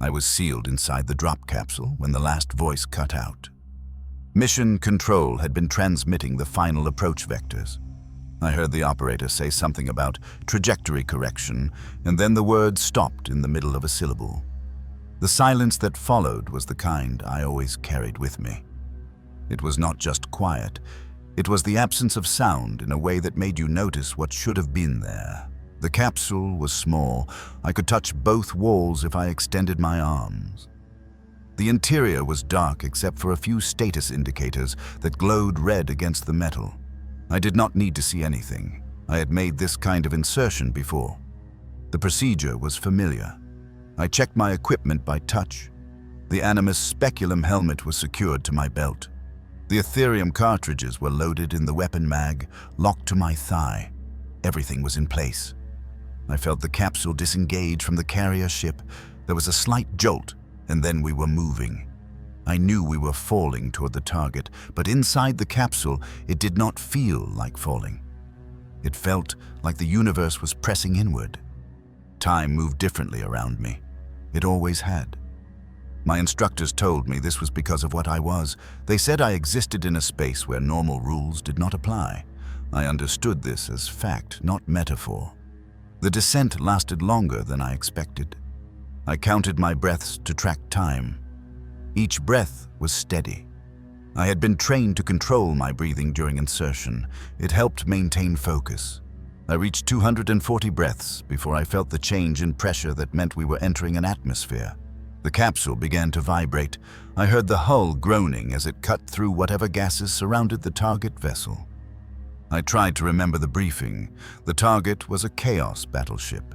I was sealed inside the drop capsule when the last voice cut out. Mission Control had been transmitting the final approach vectors. I heard the operator say something about trajectory correction, and then the word stopped in the middle of a syllable. The silence that followed was the kind I always carried with me. It was not just quiet, it was the absence of sound in a way that made you notice what should have been there. The capsule was small. I could touch both walls if I extended my arms. The interior was dark except for a few status indicators that glowed red against the metal. I did not need to see anything. I had made this kind of insertion before. The procedure was familiar. I checked my equipment by touch. The Animus Speculum helmet was secured to my belt. The Ethereum cartridges were loaded in the weapon mag, locked to my thigh. Everything was in place. I felt the capsule disengage from the carrier ship. There was a slight jolt, and then we were moving. I knew we were falling toward the target, but inside the capsule, it did not feel like falling. It felt like the universe was pressing inward. Time moved differently around me. It always had. My instructors told me this was because of what I was. They said I existed in a space where normal rules did not apply. I understood this as fact, not metaphor. The descent lasted longer than I expected. I counted my breaths to track time. Each breath was steady. I had been trained to control my breathing during insertion. It helped maintain focus. I reached 240 breaths before I felt the change in pressure that meant we were entering an atmosphere. The capsule began to vibrate. I heard the hull groaning as it cut through whatever gases surrounded the target vessel. I tried to remember the briefing. The target was a Chaos battleship.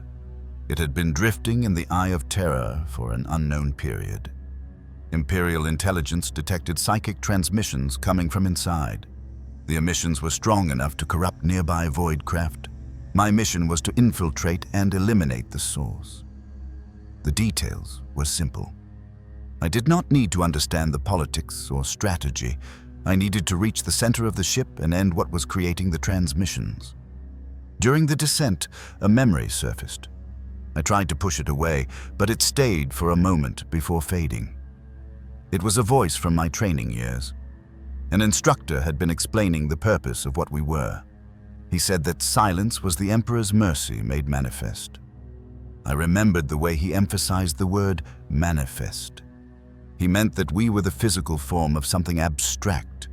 It had been drifting in the Eye of Terror for an unknown period. Imperial intelligence detected psychic transmissions coming from inside. The emissions were strong enough to corrupt nearby void craft. My mission was to infiltrate and eliminate the source. The details were simple. I did not need to understand the politics or strategy. I needed to reach the center of the ship and end what was creating the transmissions. During the descent, a memory surfaced. I tried to push it away, but it stayed for a moment before fading. It was a voice from my training years. An instructor had been explaining the purpose of what we were. He said that silence was the Emperor's mercy made manifest. I remembered the way he emphasized the word manifest. He meant that we were the physical form of something abstract.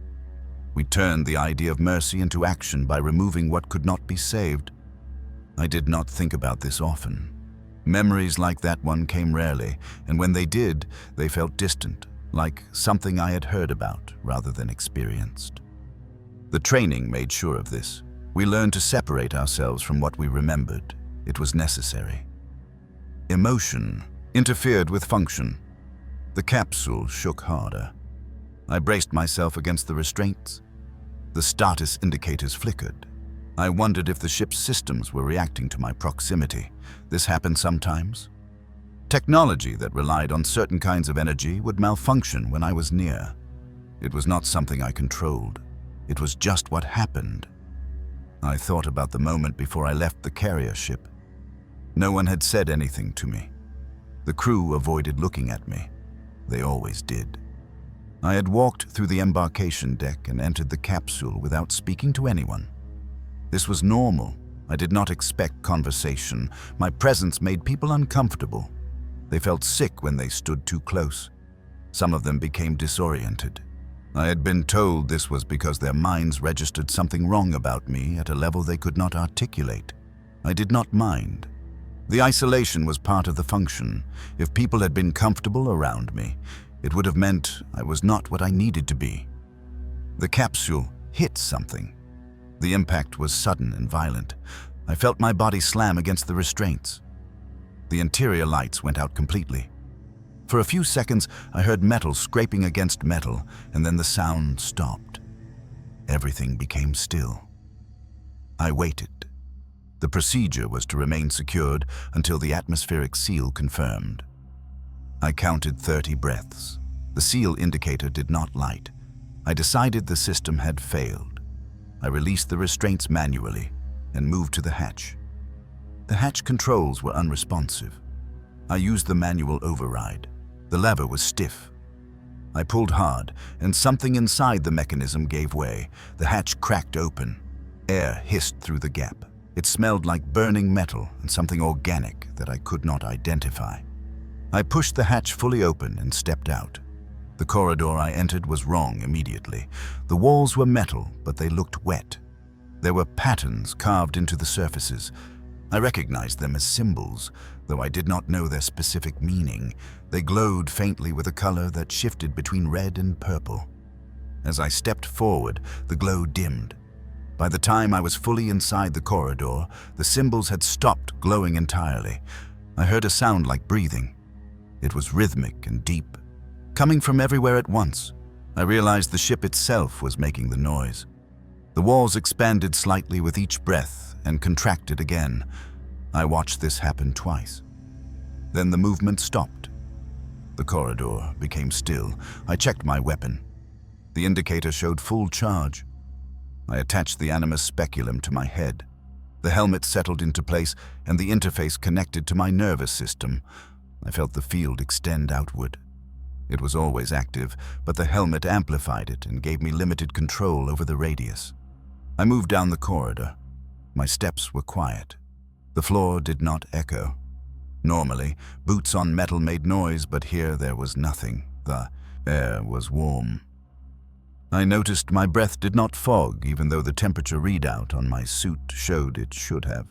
We turned the idea of mercy into action by removing what could not be saved. I did not think about this often. Memories like that one came rarely, and when they did, they felt distant, like something I had heard about rather than experienced. The training made sure of this. We learned to separate ourselves from what we remembered. It was necessary. Emotion interfered with function. The capsule shook harder. I braced myself against the restraints. The status indicators flickered. I wondered if the ship's systems were reacting to my proximity. This happened sometimes. Technology that relied on certain kinds of energy would malfunction when I was near. It was not something I controlled. It was just what happened. I thought about the moment before I left the carrier ship. No one had said anything to me. The crew avoided looking at me. They always did. I had walked through the embarkation deck and entered the capsule without speaking to anyone. This was normal. I did not expect conversation. My presence made people uncomfortable. They felt sick when they stood too close. Some of them became disoriented. I had been told this was because their minds registered something wrong about me at a level they could not articulate. I did not mind. The isolation was part of the function. If people had been comfortable around me, it would have meant I was not what I needed to be. The capsule hit something. The impact was sudden and violent. I felt my body slam against the restraints. The interior lights went out completely. For a few seconds, I heard metal scraping against metal, and then the sound stopped. Everything became still. I waited. The procedure was to remain secured until the atmospheric seal confirmed. I counted 30 breaths. The seal indicator did not light. I decided the system had failed. I released the restraints manually and moved to the hatch. The hatch controls were unresponsive. I used the manual override. The lever was stiff. I pulled hard, and something inside the mechanism gave way. The hatch cracked open. Air hissed through the gap. It smelled like burning metal and something organic that I could not identify. I pushed the hatch fully open and stepped out. The corridor I entered was wrong immediately. The walls were metal, but they looked wet. There were patterns carved into the surfaces. I recognized them as symbols, though I did not know their specific meaning. They glowed faintly with a color that shifted between red and purple. As I stepped forward, the glow dimmed. By the time I was fully inside the corridor, the symbols had stopped glowing entirely. I heard a sound like breathing. It was rhythmic and deep, coming from everywhere at once. I realized the ship itself was making the noise. The walls expanded slightly with each breath and contracted again. I watched this happen twice. Then the movement stopped. The corridor became still. I checked my weapon. The indicator showed full charge. I attached the animus speculum to my head. The helmet settled into place and the interface connected to my nervous system. I felt the field extend outward. It was always active, but the helmet amplified it and gave me limited control over the radius. I moved down the corridor. My steps were quiet. The floor did not echo. Normally, boots on metal made noise, but here there was nothing. The air was warm. I noticed my breath did not fog, even though the temperature readout on my suit showed it should have.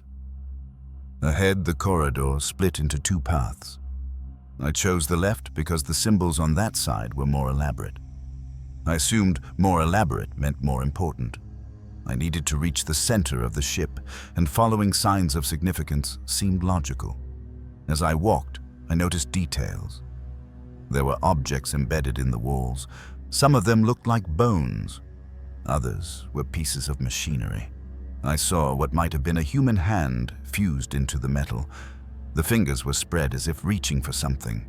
Ahead, the corridor split into two paths. I chose the left because the symbols on that side were more elaborate. I assumed more elaborate meant more important. I needed to reach the center of the ship, and following signs of significance seemed logical. As I walked, I noticed details. There were objects embedded in the walls. Some of them looked like bones. Others were pieces of machinery. I saw what might have been a human hand fused into the metal. The fingers were spread as if reaching for something.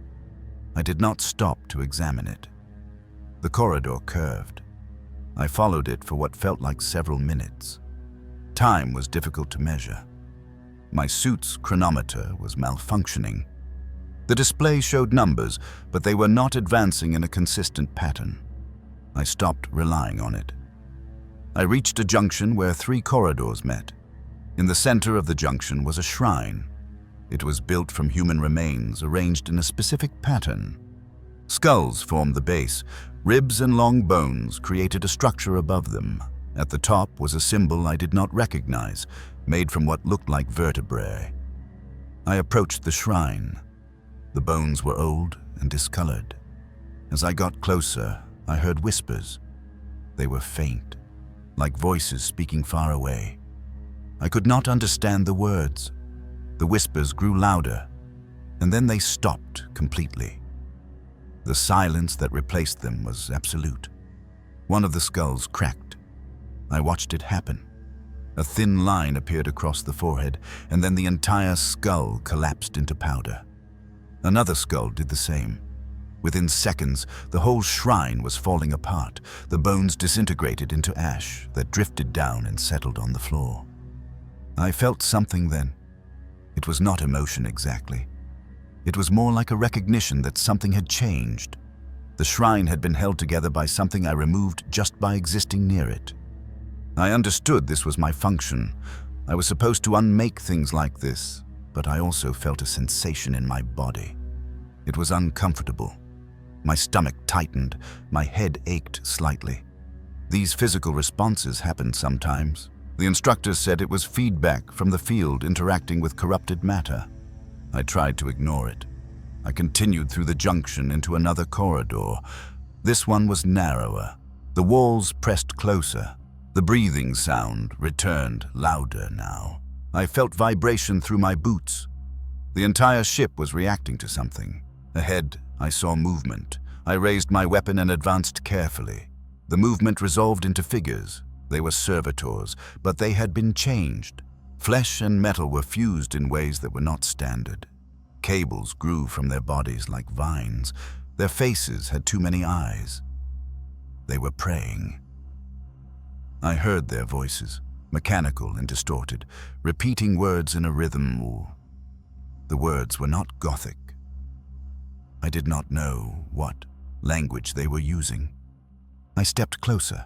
I did not stop to examine it. The corridor curved. I followed it for what felt like several minutes. Time was difficult to measure. My suit's chronometer was malfunctioning. The display showed numbers, but they were not advancing in a consistent pattern. I stopped relying on it. I reached a junction where 3 corridors met. In the center of the junction was a shrine. It was built from human remains arranged in a specific pattern. Skulls formed the base. Ribs and long bones created a structure above them. At the top was a symbol I did not recognize, made from what looked like vertebrae. I approached the shrine. The bones were old and discolored. As I got closer, I heard whispers. They were faint, like voices speaking far away. I could not understand the words. The whispers grew louder, and then they stopped completely. The silence that replaced them was absolute. One of the skulls cracked. I watched it happen. A thin line appeared across the forehead, and then the entire skull collapsed into powder. Another skull did the same. Within seconds, the whole shrine was falling apart. The bones disintegrated into ash that drifted down and settled on the floor. I felt something then. It was not emotion exactly. It was more like a recognition that something had changed. The shrine had been held together by something I removed just by existing near it. I understood this was my function. I was supposed to unmake things like this, but I also felt a sensation in my body. It was uncomfortable. My stomach tightened, my head ached slightly. These physical responses happened sometimes. The instructors said it was feedback from the field interacting with corrupted matter. I tried to ignore it. I continued through the junction into another corridor. This one was narrower. The walls pressed closer. The breathing sound returned louder now. I felt vibration through my boots. The entire ship was reacting to something. Ahead, I saw movement. I raised my weapon and advanced carefully. The movement resolved into figures. They were servitors, but they had been changed. Flesh and metal were fused in ways that were not standard. Cables grew from their bodies like vines. Their faces had too many eyes. They were praying. I heard their voices, mechanical and distorted, repeating words in a rhythm. The words were not Gothic. I did not know what language they were using. I stepped closer.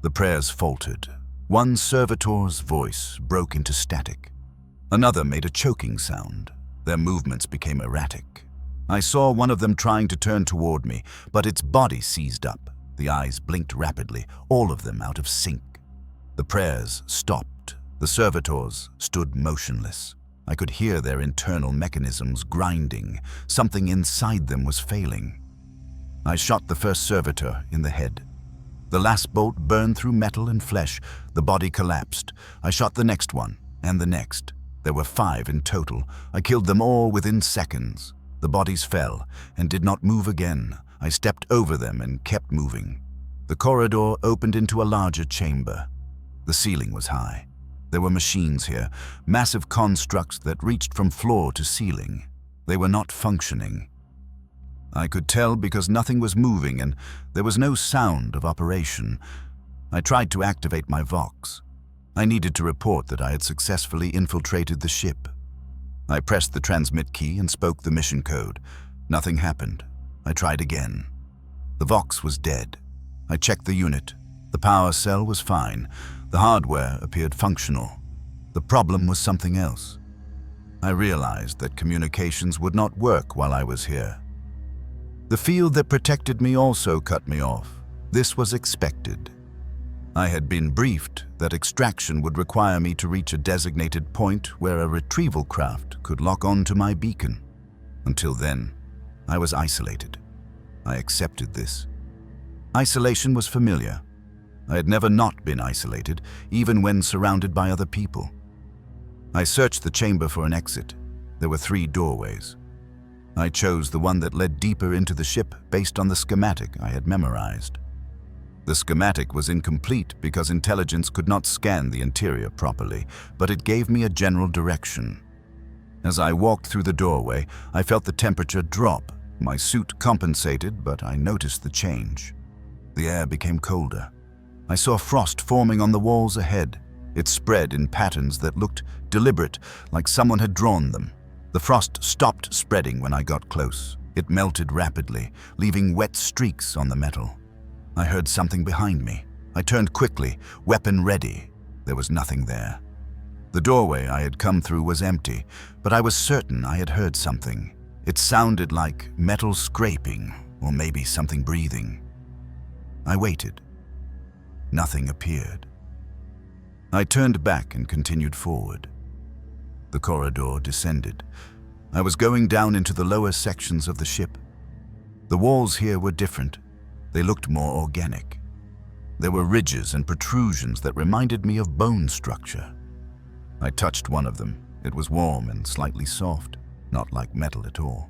The prayers faltered. One servitor's voice broke into static. Another made a choking sound. Their movements became erratic. I saw one of them trying to turn toward me, but its body seized up. The eyes blinked rapidly, all of them out of sync. The prayers stopped. The servitors stood motionless. I could hear their internal mechanisms grinding. Something inside them was failing. I shot the first servitor in the head. The last bolt burned through metal and flesh. The body collapsed. I shot the next one, and the next. There were 5 in total. I killed them all within seconds. The bodies fell and did not move again. I stepped over them and kept moving. The corridor opened into a larger chamber. The ceiling was high. There were machines here, massive constructs that reached from floor to ceiling. They were not functioning. I could tell because nothing was moving and there was no sound of operation. I tried to activate my Vox. I needed to report that I had successfully infiltrated the ship. I pressed the transmit key and spoke the mission code. Nothing happened. I tried again. The Vox was dead. I checked the unit. The power cell was fine. The hardware appeared functional. The problem was something else. I realized that communications would not work while I was here. The field that protected me also cut me off. This was expected. I had been briefed that extraction would require me to reach a designated point where a retrieval craft could lock onto my beacon. Until then, I was isolated. I accepted this. Isolation was familiar. I had never not been isolated, even when surrounded by other people. I searched the chamber for an exit. There were 3 doorways. I chose the one that led deeper into the ship based on the schematic I had memorized. The schematic was incomplete because intelligence could not scan the interior properly, but it gave me a general direction. As I walked through the doorway, I felt the temperature drop. My suit compensated, but I noticed the change. The air became colder. I saw frost forming on the walls ahead. It spread in patterns that looked deliberate, like someone had drawn them. The frost stopped spreading when I got close. It melted rapidly, leaving wet streaks on the metal. I heard something behind me. I turned quickly, weapon ready. There was nothing there. The doorway I had come through was empty, but I was certain I had heard something. It sounded like metal scraping, or maybe something breathing. I waited. Nothing appeared. I turned back and continued forward. The corridor descended. I was going down into the lower sections of the ship. The walls here were different. They looked more organic. There were ridges and protrusions that reminded me of bone structure. I touched one of them. It was warm and slightly soft, not like metal at all.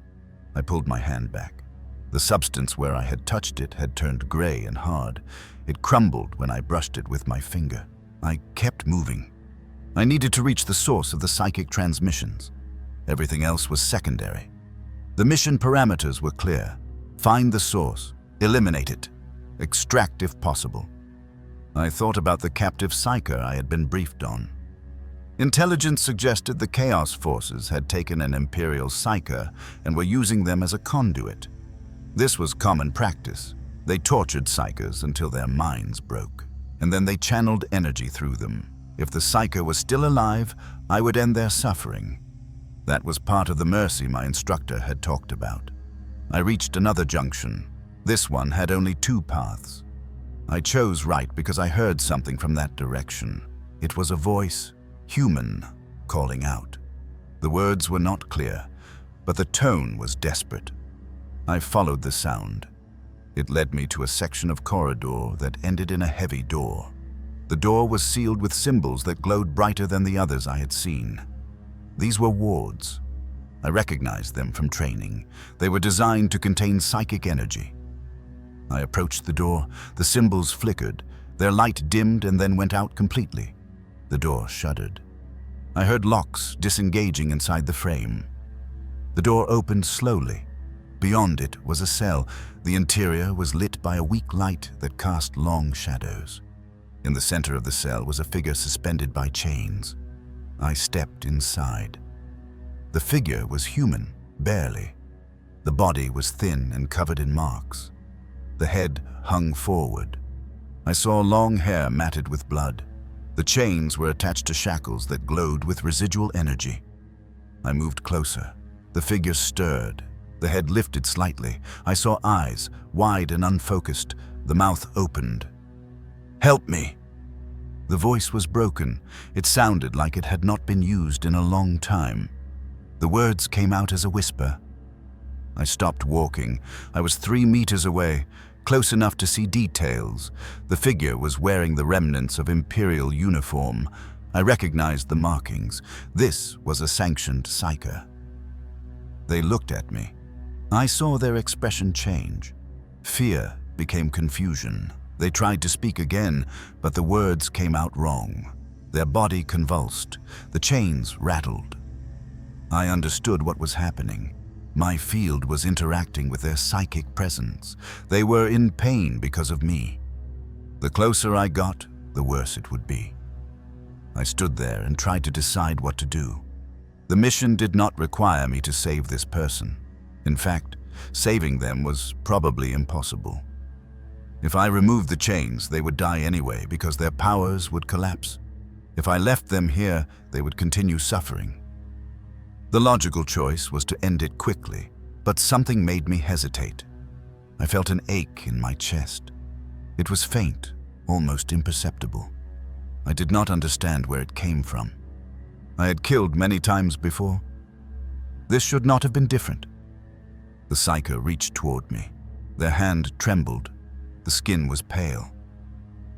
I pulled my hand back. The substance where I had touched it had turned gray and hard. It crumbled when I brushed it with my finger. I kept moving. I needed to reach the source of the psychic transmissions. Everything else was secondary. The mission parameters were clear. Find the source, eliminate it, extract if possible. I thought about the captive psyker I had been briefed on. Intelligence suggested the Chaos Forces had taken an Imperial psyker and were using them as a conduit. This was common practice. They tortured psykers until their minds broke, and then they channeled energy through them. If the psyker was still alive, I would end their suffering. That was part of the mercy my instructor had talked about. I reached another junction. This one had only 2 paths. I chose right because I heard something from that direction. It was a voice, human, calling out. The words were not clear, but the tone was desperate. I followed the sound. It led me to a section of corridor that ended in a heavy door. The door was sealed with symbols that glowed brighter than the others I had seen. These were wards. I recognized them from training. They were designed to contain psychic energy. I approached the door. The symbols flickered. Their light dimmed and then went out completely. The door shuddered. I heard locks disengaging inside the frame. The door opened slowly. Beyond it was a cell. The interior was lit by a weak light that cast long shadows. In the center of the cell was a figure suspended by chains. I stepped inside. The figure was human, barely. The body was thin and covered in marks. The head hung forward. I saw long hair matted with blood. The chains were attached to shackles that glowed with residual energy. I moved closer. The figure stirred. The head lifted slightly. I saw eyes, wide and unfocused. The mouth opened. "Help me!" The voice was broken. It sounded like it had not been used in a long time. The words came out as a whisper. I stopped walking. I was 3 meters away, close enough to see details. The figure was wearing the remnants of Imperial uniform. I recognized the markings. This was a sanctioned psyker. They looked at me. I saw their expression change. Fear became confusion. They tried to speak again, but the words came out wrong. Their body convulsed. The chains rattled. I understood what was happening. My field was interacting with their psychic presence. They were in pain because of me. The closer I got, the worse it would be. I stood there and tried to decide what to do. The mission did not require me to save this person. In fact, saving them was probably impossible. If I removed the chains, they would die anyway because their powers would collapse. If I left them here, they would continue suffering. The logical choice was to end it quickly, but something made me hesitate. I felt an ache in my chest. It was faint, almost imperceptible. I did not understand where it came from. I had killed many times before. This should not have been different. The psyker reached toward me. Their hand trembled. The skin was pale.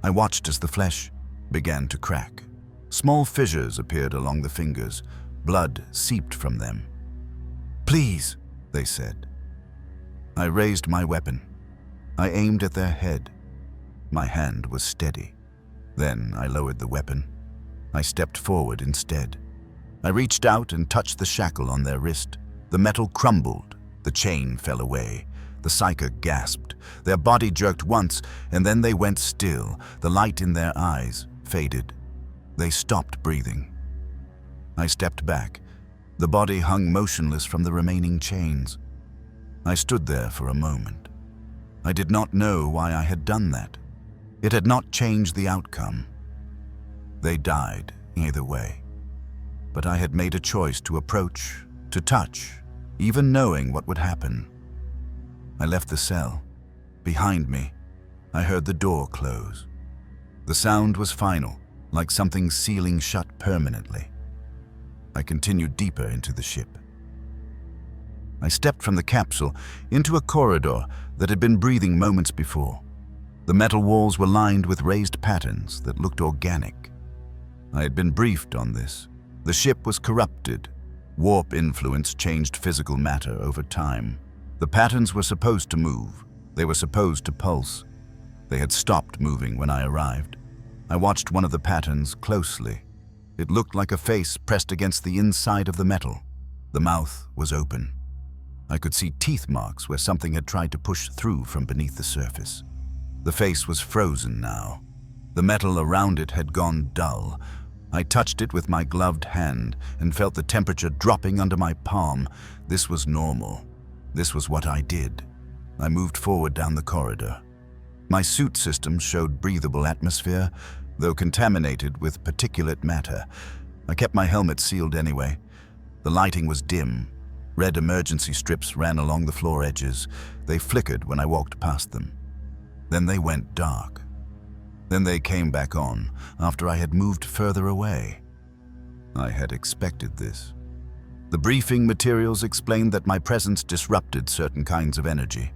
I watched as the flesh began to crack. Small fissures appeared along the fingers. Blood seeped from them. "Please," they said. I raised my weapon. I aimed at their head. My hand was steady. Then I lowered the weapon. I stepped forward instead. I reached out and touched the shackle on their wrist. The metal crumbled. The chain fell away. The psyker gasped. Their body jerked once, and then they went still. The light in their eyes faded. They stopped breathing. I stepped back. The body hung motionless from the remaining chains. I stood there for a moment. I did not know why I had done that. It had not changed the outcome. They died either way. But I had made a choice to approach, to touch, even knowing what would happen. I left the cell. Behind me, I heard the door close. The sound was final, like something sealing shut permanently. I continued deeper into the ship. I stepped from the capsule into a corridor that had been breathing moments before. The metal walls were lined with raised patterns that looked organic. I had been briefed on this. The ship was corrupted. Warp influence changed physical matter over time. The patterns were supposed to move. They were supposed to pulse. They had stopped moving when I arrived. I watched one of the patterns closely. It looked like a face pressed against the inside of the metal. The mouth was open. I could see teeth marks where something had tried to push through from beneath the surface. The face was frozen now. The metal around it had gone dull. I touched it with my gloved hand and felt the temperature dropping under my palm. This was normal. This was what I did. I moved forward down the corridor. My suit system showed breathable atmosphere, though contaminated with particulate matter. I kept my helmet sealed anyway. The lighting was dim. Red emergency strips ran along the floor edges. They flickered when I walked past them. Then they went dark. Then they came back on after I had moved further away. I had expected this. The briefing materials explained that my presence disrupted certain kinds of energy.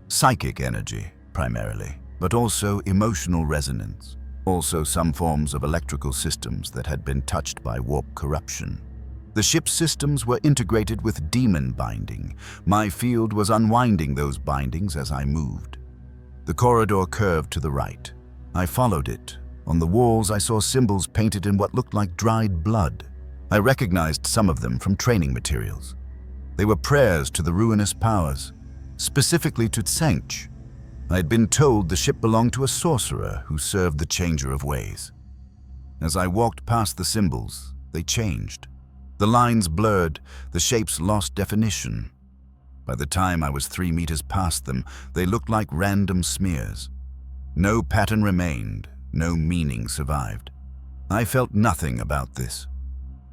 Psychic energy, primarily, but also emotional resonance. Also some forms of electrical systems that had been touched by warp corruption. The ship's systems were integrated with demon binding. My field was unwinding those bindings as I moved. The corridor curved to the right. I followed it. On the walls I saw symbols painted in what looked like dried blood. I recognized some of them from training materials. They were prayers to the ruinous powers, specifically to Tsench. I had been told the ship belonged to a sorcerer who served the Changer of Ways. As I walked past the symbols, they changed. The lines blurred, the shapes lost definition. By the time I was 3 meters past them, they looked like random smears. No pattern remained, no meaning survived. I felt nothing about this.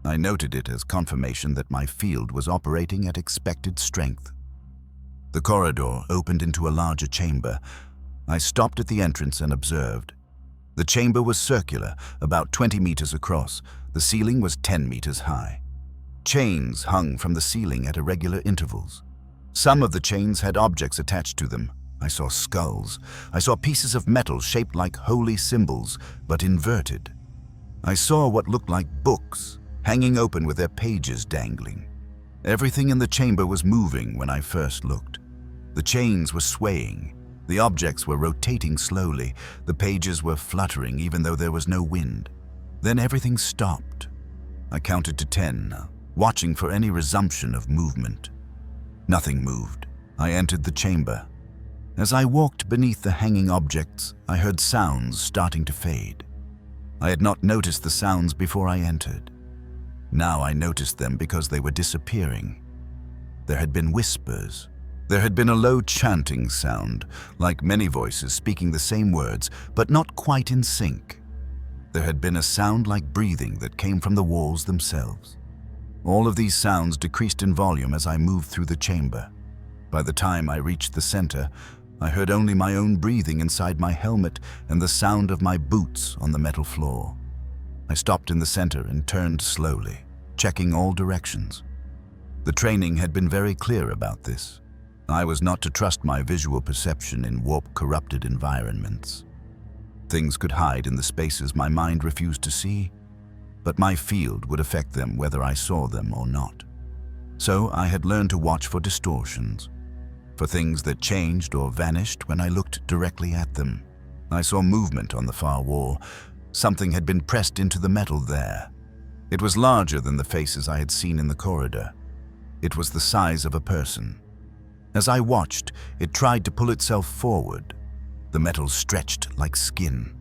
I noted it as confirmation that my field was operating at expected strength. The corridor opened into a larger chamber. I stopped at the entrance and observed. The chamber was circular, about 20 meters across. The ceiling was 10 meters high. Chains hung from the ceiling at irregular intervals. Some of the chains had objects attached to them. I saw skulls. I saw pieces of metal shaped like holy symbols, but inverted. I saw what looked like books, hanging open with their pages dangling. Everything in the chamber was moving when I first looked. The chains were swaying. The objects were rotating slowly. The pages were fluttering even though there was no wind. Then everything stopped. I counted to 10, watching for any resumption of movement. Nothing moved. I entered the chamber. As I walked beneath the hanging objects, I heard sounds starting to fade. I had not noticed the sounds before I entered. Now I noticed them because they were disappearing. There had been whispers. There had been a low chanting sound, like many voices speaking the same words, but not quite in sync. There had been a sound like breathing that came from the walls themselves. All of these sounds decreased in volume as I moved through the chamber. By the time I reached the center, I heard only my own breathing inside my helmet and the sound of my boots on the metal floor. I stopped in the center and turned slowly, checking all directions. The training had been very clear about this. I was not to trust my visual perception in warp-corrupted environments. Things could hide in the spaces my mind refused to see, but my field would affect them whether I saw them or not. So I had learned to watch for distortions, for things that changed or vanished when I looked directly at them. I saw movement on the far wall. Something had been pressed into the metal there. It was larger than the faces I had seen in the corridor. It was the size of a person. As I watched, it tried to pull itself forward. The metal stretched like skin.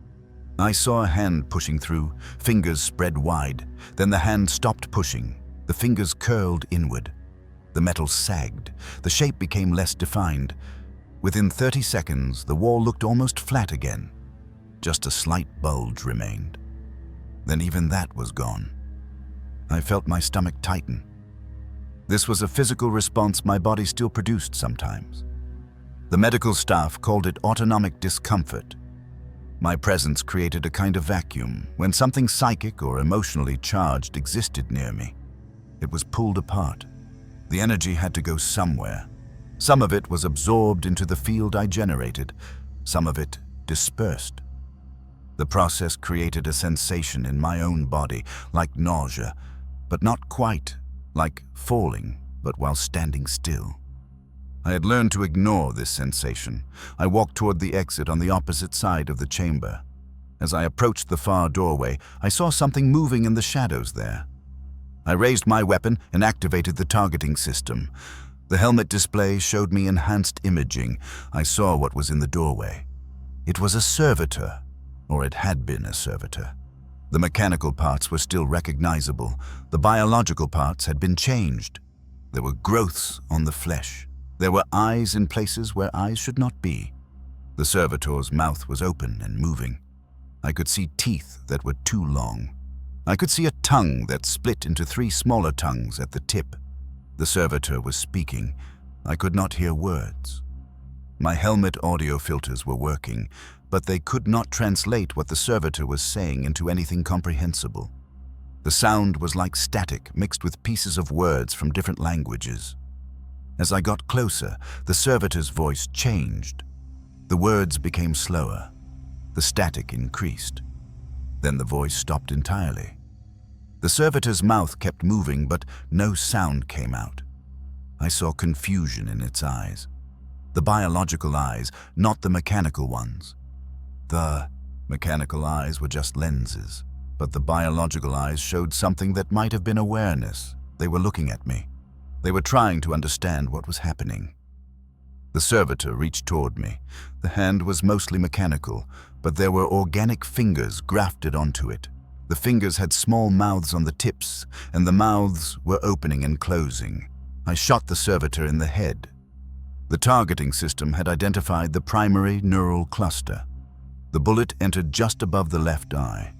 I saw a hand pushing through, fingers spread wide. Then the hand stopped pushing. The fingers curled inward. The metal sagged. The shape became less defined. Within 30 seconds, the wall looked almost flat again. Just a slight bulge remained. Then even that was gone. I felt my stomach tighten. This was a physical response my body still produced sometimes. The medical staff called it autonomic discomfort. My presence created a kind of vacuum when something psychic or emotionally charged existed near me. It was pulled apart. The energy had to go somewhere. Some of it was absorbed into the field I generated. Some of it dispersed. The process created a sensation in my own body, like nausea, but not quite, like falling, but while standing still. I had learned to ignore this sensation. I walked toward the exit on the opposite side of the chamber. As I approached the far doorway, I saw something moving in the shadows there. I raised my weapon and activated the targeting system. The helmet display showed me enhanced imaging. I saw what was in the doorway. It was a servitor, or it had been a servitor. The mechanical parts were still recognizable. The biological parts had been changed. There were growths on the flesh. There were eyes in places where eyes should not be. The servitor's mouth was open and moving. I could see teeth that were too long. I could see a tongue that split into 3 smaller tongues at the tip. The servitor was speaking. I could not hear words. My helmet audio filters were working, but they could not translate what the servitor was saying into anything comprehensible. The sound was like static mixed with pieces of words from different languages. As I got closer, the servitor's voice changed. The words became slower. The static increased. Then the voice stopped entirely. The servitor's mouth kept moving, but no sound came out. I saw confusion in its eyes. The biological eyes, not the mechanical ones. The mechanical eyes were just lenses, but the biological eyes showed something that might have been awareness. They were looking at me. They were trying to understand what was happening. The servitor reached toward me. The hand was mostly mechanical, but there were organic fingers grafted onto it. The fingers had small mouths on the tips, and the mouths were opening and closing. I shot the servitor in the head. The targeting system had identified the primary neural cluster. The bullet entered just above the left eye.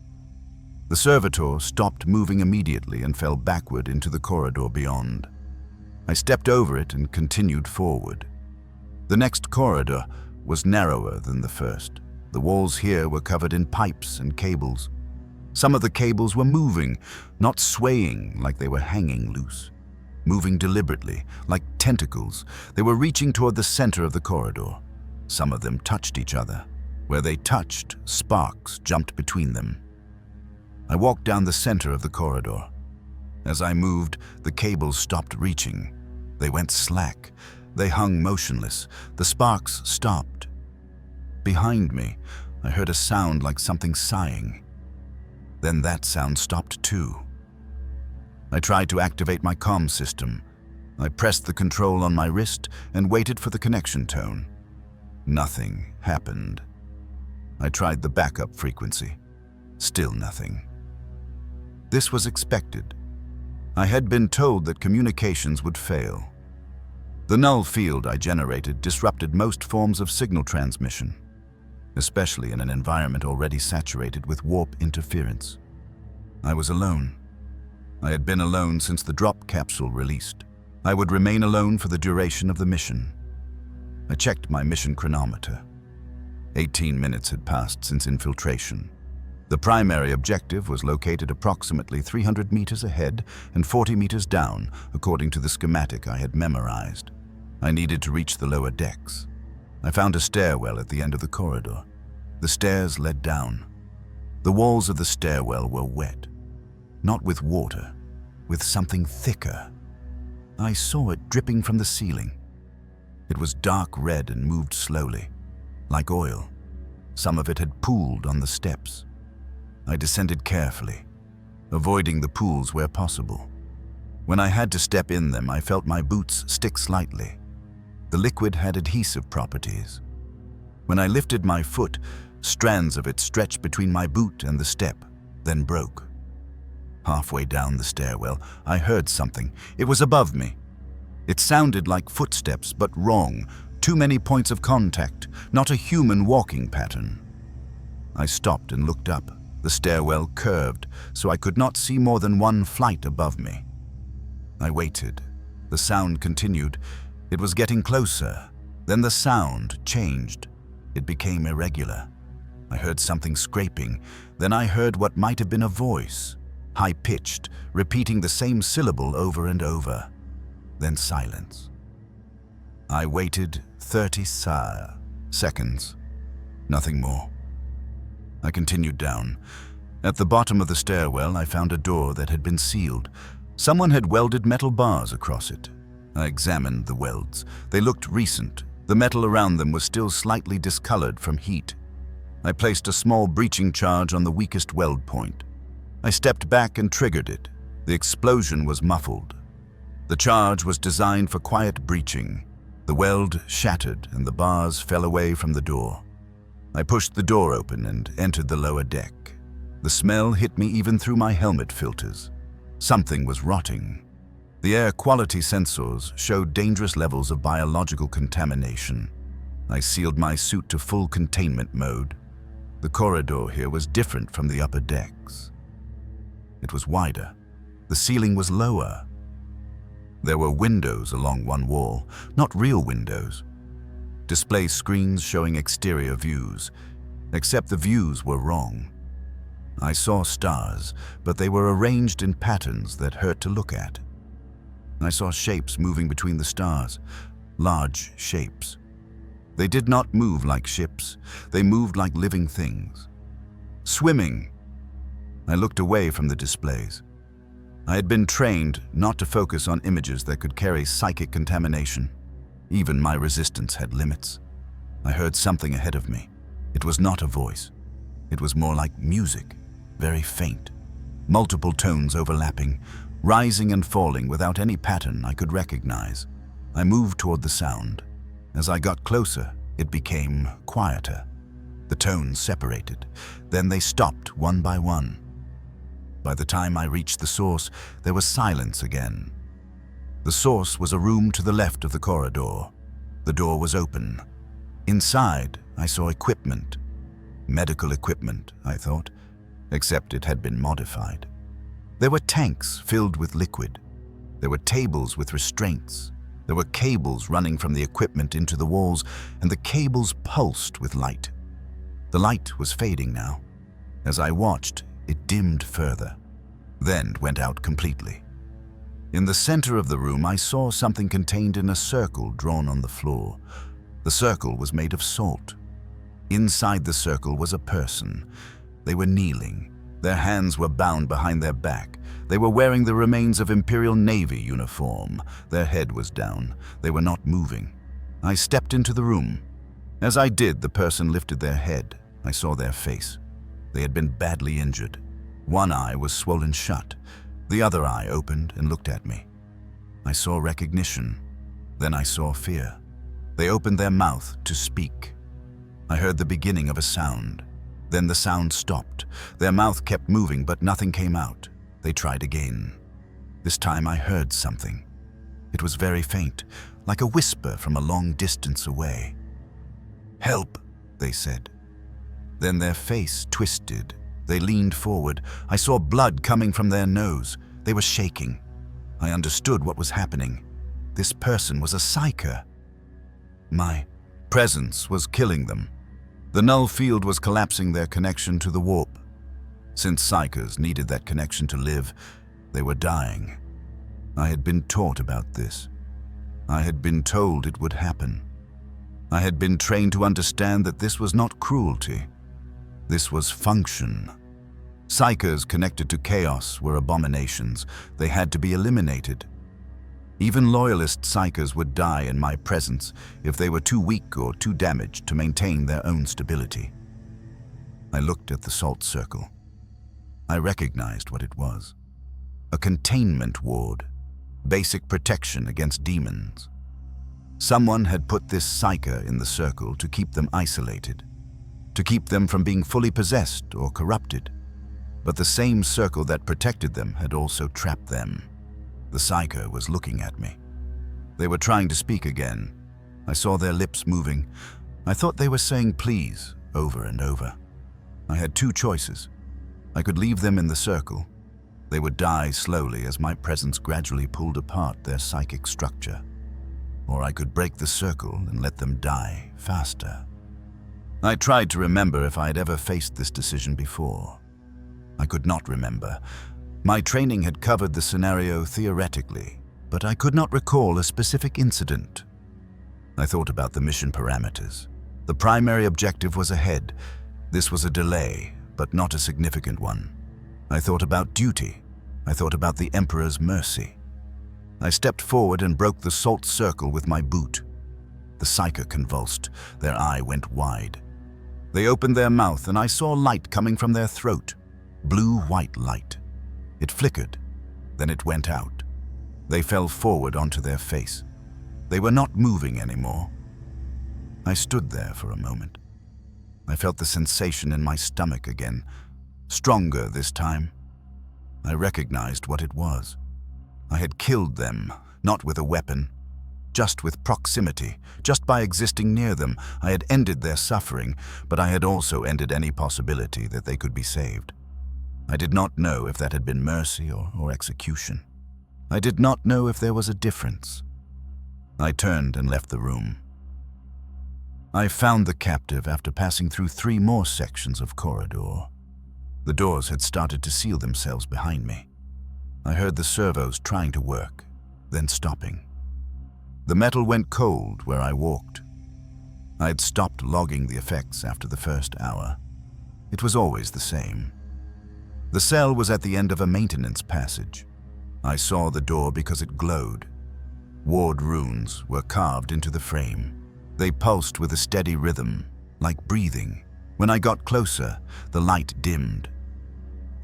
The servitor stopped moving immediately and fell backward into the corridor beyond. I stepped over it and continued forward. The next corridor was narrower than the first. The walls here were covered in pipes and cables. Some of the cables were moving, not swaying like they were hanging loose. Moving deliberately, like tentacles, they were reaching toward the center of the corridor. Some of them touched each other. Where they touched, sparks jumped between them. I walked down the center of the corridor. As I moved, the cables stopped reaching. They went slack. They hung motionless. The sparks stopped. Behind me, I heard a sound like something sighing. Then that sound stopped too. I tried to activate my comm system. I pressed the control on my wrist and waited for the connection tone. Nothing happened. I tried the backup frequency. Still nothing. This was expected. I had been told that communications would fail. The null field I generated disrupted most forms of signal transmission, especially in an environment already saturated with warp interference. I was alone. I had been alone since the drop capsule released. I would remain alone for the duration of the mission. I checked my mission chronometer. 18 minutes had passed since infiltration. The primary objective was located approximately 300 meters ahead and 40 meters down, according to the schematic I had memorized. I needed to reach the lower decks. I found a stairwell at the end of the corridor. The stairs led down. The walls of the stairwell were wet. Not with water, with something thicker. I saw it dripping from the ceiling. It was dark red and moved slowly, like oil. Some of it had pooled on the steps. I descended carefully, avoiding the pools where possible. When I had to step in them, I felt my boots stick slightly. The liquid had adhesive properties. When I lifted my foot, strands of it stretched between my boot and the step, then broke. Halfway down the stairwell, I heard something. It was above me. It sounded like footsteps, but wrong. Too many points of contact, not a human walking pattern. I stopped and looked up. The stairwell curved, so I could not see more than one flight above me. I waited. The sound continued. It was getting closer. Then the sound changed. It became irregular. I heard something scraping. Then I heard what might have been a voice, high-pitched, repeating the same syllable over and over. Then silence. I waited 30 seconds. Nothing more. I continued down. At the bottom of the stairwell, I found a door that had been sealed. Someone had welded metal bars across it. I examined the welds. They looked recent. The metal around them was still slightly discolored from heat. I placed a small breaching charge on the weakest weld point. I stepped back and triggered it. The explosion was muffled. The charge was designed for quiet breaching. The weld shattered and the bars fell away from the door. I pushed the door open and entered the lower deck. The smell hit me even through my helmet filters. Something was rotting. The air quality sensors showed dangerous levels of biological contamination. I sealed my suit to full containment mode. The corridor here was different from the upper decks. It was wider. The ceiling was lower. There were windows along one wall, not real windows. Display screens showing exterior views, except the views were wrong. I saw stars, but they were arranged in patterns that hurt to look at. I saw shapes moving between the stars, large shapes. They did not move like ships, they moved like living things. Swimming. I looked away from the displays. I had been trained not to focus on images that could carry psychic contamination. Even my resistance had limits. I heard something ahead of me. It was not a voice. It was more like music, very faint. Multiple tones overlapping, rising and falling without any pattern I could recognize. I moved toward the sound. As I got closer, it became quieter. The tones separated. Then they stopped one by one. By the time I reached the source, there was silence again. The source was a room to the left of the corridor. The door was open. Inside, I saw equipment. Medical equipment, I thought, except it had been modified. There were tanks filled with liquid. There were tables with restraints. There were cables running from the equipment into the walls, and the cables pulsed with light. The light was fading now. As I watched, it dimmed further, then went out completely. In the center of the room, I saw something contained in a circle drawn on the floor. The circle was made of salt. Inside the circle was a person. They were kneeling. Their hands were bound behind their back. They were wearing the remains of Imperial Navy uniform. Their head was down. They were not moving. I stepped into the room. As I did, the person lifted their head. I saw their face. They had been badly injured. One eye was swollen shut. The other eye opened and looked at me. I saw recognition. Then I saw fear. They opened their mouth to speak. I heard the beginning of a sound. Then the sound stopped. Their mouth kept moving, but nothing came out. They tried again. This time I heard something. It was very faint, like a whisper from a long distance away. "Help," they said. Then their face twisted. They leaned forward. I saw blood coming from their nose. They were shaking. I understood what was happening. This person was a psyker. My presence was killing them. The null field was collapsing their connection to the warp. Since psykers needed that connection to live, they were dying. I had been taught about this. I had been told it would happen. I had been trained to understand that this was not cruelty. This was function. Psykers connected to chaos were abominations. They had to be eliminated. Even loyalist psykers would die in my presence if they were too weak or too damaged to maintain their own stability. I looked at the salt circle. I recognized what it was. A containment ward, basic protection against demons. Someone had put this psyker in the circle to keep them isolated, to keep them from being fully possessed or corrupted. But the same circle that protected them had also trapped them. The psyker was looking at me. They were trying to speak again. I saw their lips moving. I thought they were saying please over and over. I had two choices. I could leave them in the circle. They would die slowly as my presence gradually pulled apart their psychic structure. Or I could break the circle and let them die faster. I tried to remember if I had ever faced this decision before. I could not remember. My training had covered the scenario theoretically, but I could not recall a specific incident. I thought about the mission parameters. The primary objective was ahead. This was a delay, but not a significant one. I thought about duty. I thought about the Emperor's mercy. I stepped forward and broke the salt circle with my boot. The psyker convulsed. Their eye went wide. They opened their mouth and I saw light coming from their throat. Blue-white light. It flickered, then it went out. They fell forward onto their face. They were not moving anymore. I stood there for a moment. I felt the sensation in my stomach again, stronger this time. I recognized what it was. I had killed them, not with a weapon, just with proximity, just by existing near them. I had ended their suffering, but I had also ended any possibility that they could be saved. I did not know if that had been mercy or execution. I did not know if there was a difference. I turned and left the room. I found the captive after passing through 3 more sections of corridor. The doors had started to seal themselves behind me. I heard the servos trying to work, then stopping. The metal went cold where I walked. I had stopped logging the effects after the first hour. It was always the same. The cell was at the end of a maintenance passage. I saw the door because it glowed. Ward runes were carved into the frame. They pulsed with a steady rhythm, like breathing. When I got closer, the light dimmed.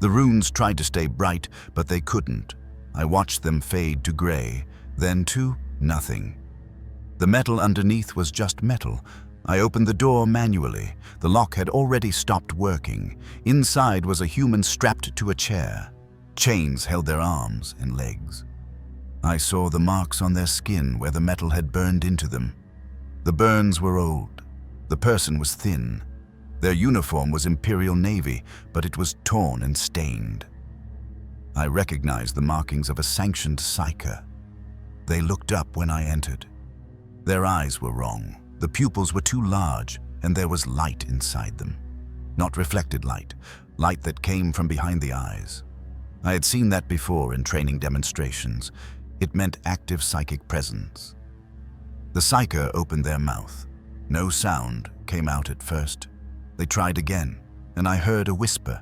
The runes tried to stay bright, but they couldn't. I watched them fade to gray, then to nothing. The metal underneath was just metal. I opened the door manually. The lock had already stopped working. Inside was a human strapped to a chair. Chains held their arms and legs. I saw the marks on their skin where the metal had burned into them. The burns were old. The person was thin. Their uniform was Imperial Navy, but it was torn and stained. I recognized the markings of a sanctioned psyker. They looked up when I entered. Their eyes were wrong. The pupils were too large, and there was light inside them. Not reflected light, light that came from behind the eyes. I had seen that before in training demonstrations. It meant active psychic presence. The psyker opened their mouth. No sound came out at first. They tried again, and I heard a whisper.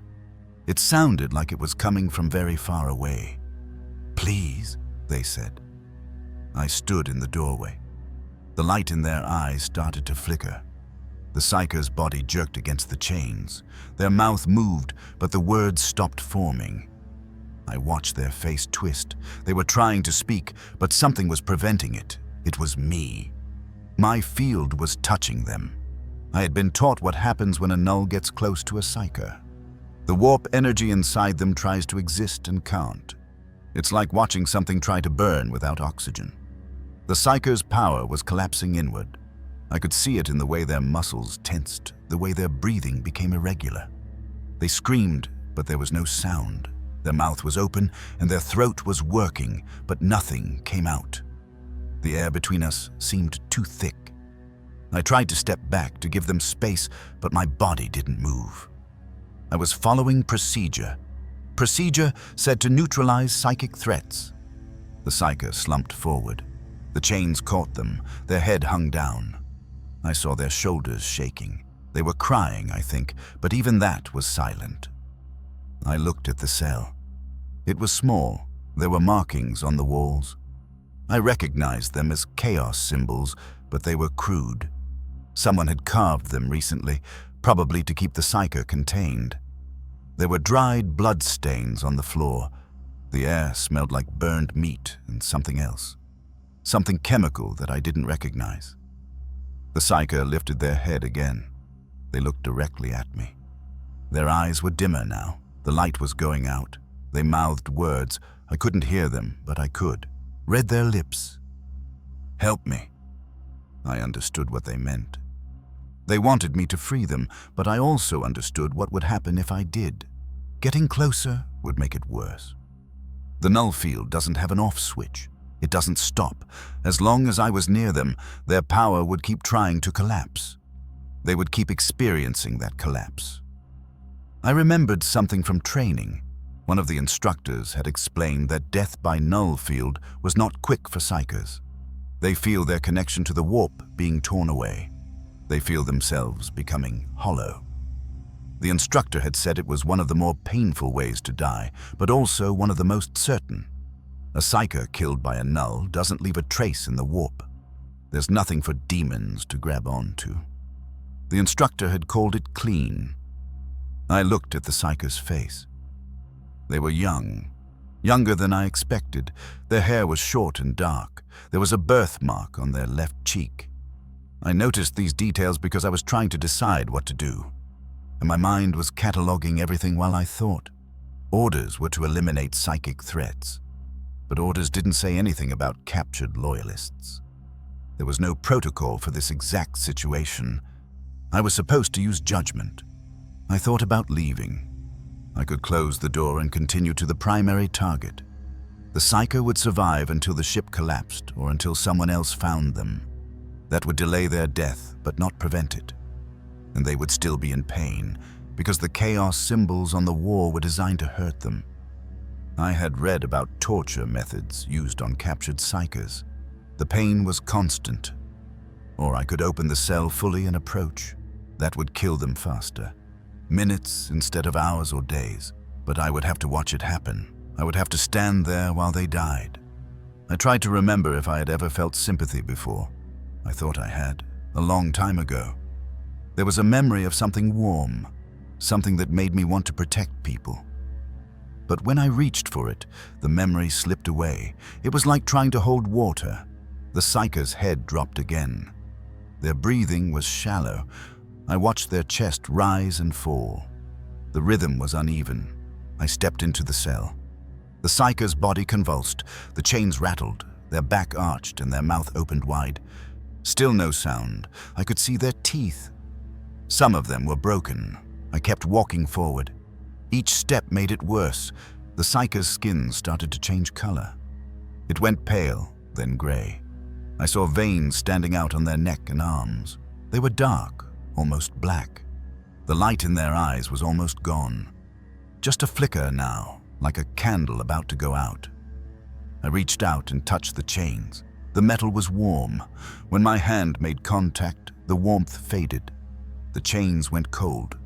It sounded like it was coming from very far away. "Please," they said. I stood in the doorway. The light in their eyes started to flicker. The psyker's body jerked against the chains. Their mouth moved, but the words stopped forming. I watched their face twist. They were trying to speak, but something was preventing it. It was me. My field was touching them. I had been taught what happens when a null gets close to a psyker. The warp energy inside them tries to exist and can't. It's like watching something try to burn without oxygen. The psyker's power was collapsing inward. I could see it in the way their muscles tensed, the way their breathing became irregular. They screamed, but there was no sound. Their mouth was open and their throat was working, but nothing came out. The air between us seemed too thick. I tried to step back to give them space, but my body didn't move. I was following procedure. Procedure said to neutralize psychic threats. The psyker slumped forward. The chains caught them. Their head hung down. I saw their shoulders shaking. They were crying, I think, but even that was silent. I looked at the cell. It was small. There were markings on the walls. I recognized them as chaos symbols, but they were crude. Someone had carved them recently, probably to keep the psyker contained. There were dried blood stains on the floor. The air smelled like burned meat and something else. Something chemical that I didn't recognize. The psyker lifted their head again. They looked directly at me. Their eyes were dimmer now. The light was going out. They mouthed words. I couldn't hear them, but I could. Read their lips. "Help me." I understood what they meant. They wanted me to free them, but I also understood what would happen if I did. Getting closer would make it worse. The null field doesn't have an off switch. It doesn't stop. As long as I was near them, their power would keep trying to collapse. They would keep experiencing that collapse. I remembered something from training. One of the instructors had explained that death by null field was not quick for psykers. They feel their connection to the warp being torn away. They feel themselves becoming hollow. The instructor had said it was one of the more painful ways to die, but also one of the most certain. A psyker killed by a null doesn't leave a trace in the warp. There's nothing for demons to grab onto. The instructor had called it clean. I looked at the psyker's face. They were young, younger than I expected. Their hair was short and dark. There was a birthmark on their left cheek. I noticed these details because I was trying to decide what to do, and my mind was cataloging everything while I thought. Orders were to eliminate psychic threats, but orders didn't say anything about captured loyalists. There was no protocol for this exact situation. I was supposed to use judgment. I thought about leaving. I could close the door and continue to the primary target. The psyker would survive until the ship collapsed or until someone else found them. That would delay their death, but not prevent it. And they would still be in pain, because the chaos symbols on the wall were designed to hurt them. I had read about torture methods used on captured psykers. The pain was constant. Or I could open the cell fully and approach. That would kill them faster. Minutes instead of hours or days. But I would have to watch it happen. I would have to stand there while they died. I tried to remember if I had ever felt sympathy before. I thought I had, a long time ago. There was a memory of something warm, something that made me want to protect people. But when I reached for it, the memory slipped away. It was like trying to hold water. The psyker's head dropped again. Their breathing was shallow. I watched their chest rise and fall. The rhythm was uneven. I stepped into the cell. The psyker's body convulsed. The chains rattled, their back arched and their mouth opened wide. Still no sound. I could see their teeth. Some of them were broken. I kept walking forward. Each step made it worse. The psyker's skin started to change color. It went pale, then gray. I saw veins standing out on their neck and arms. They were dark, almost black. The light in their eyes was almost gone. Just a flicker now, like a candle about to go out. I reached out and touched the chains. The metal was warm. When my hand made contact, the warmth faded. The chains went cold.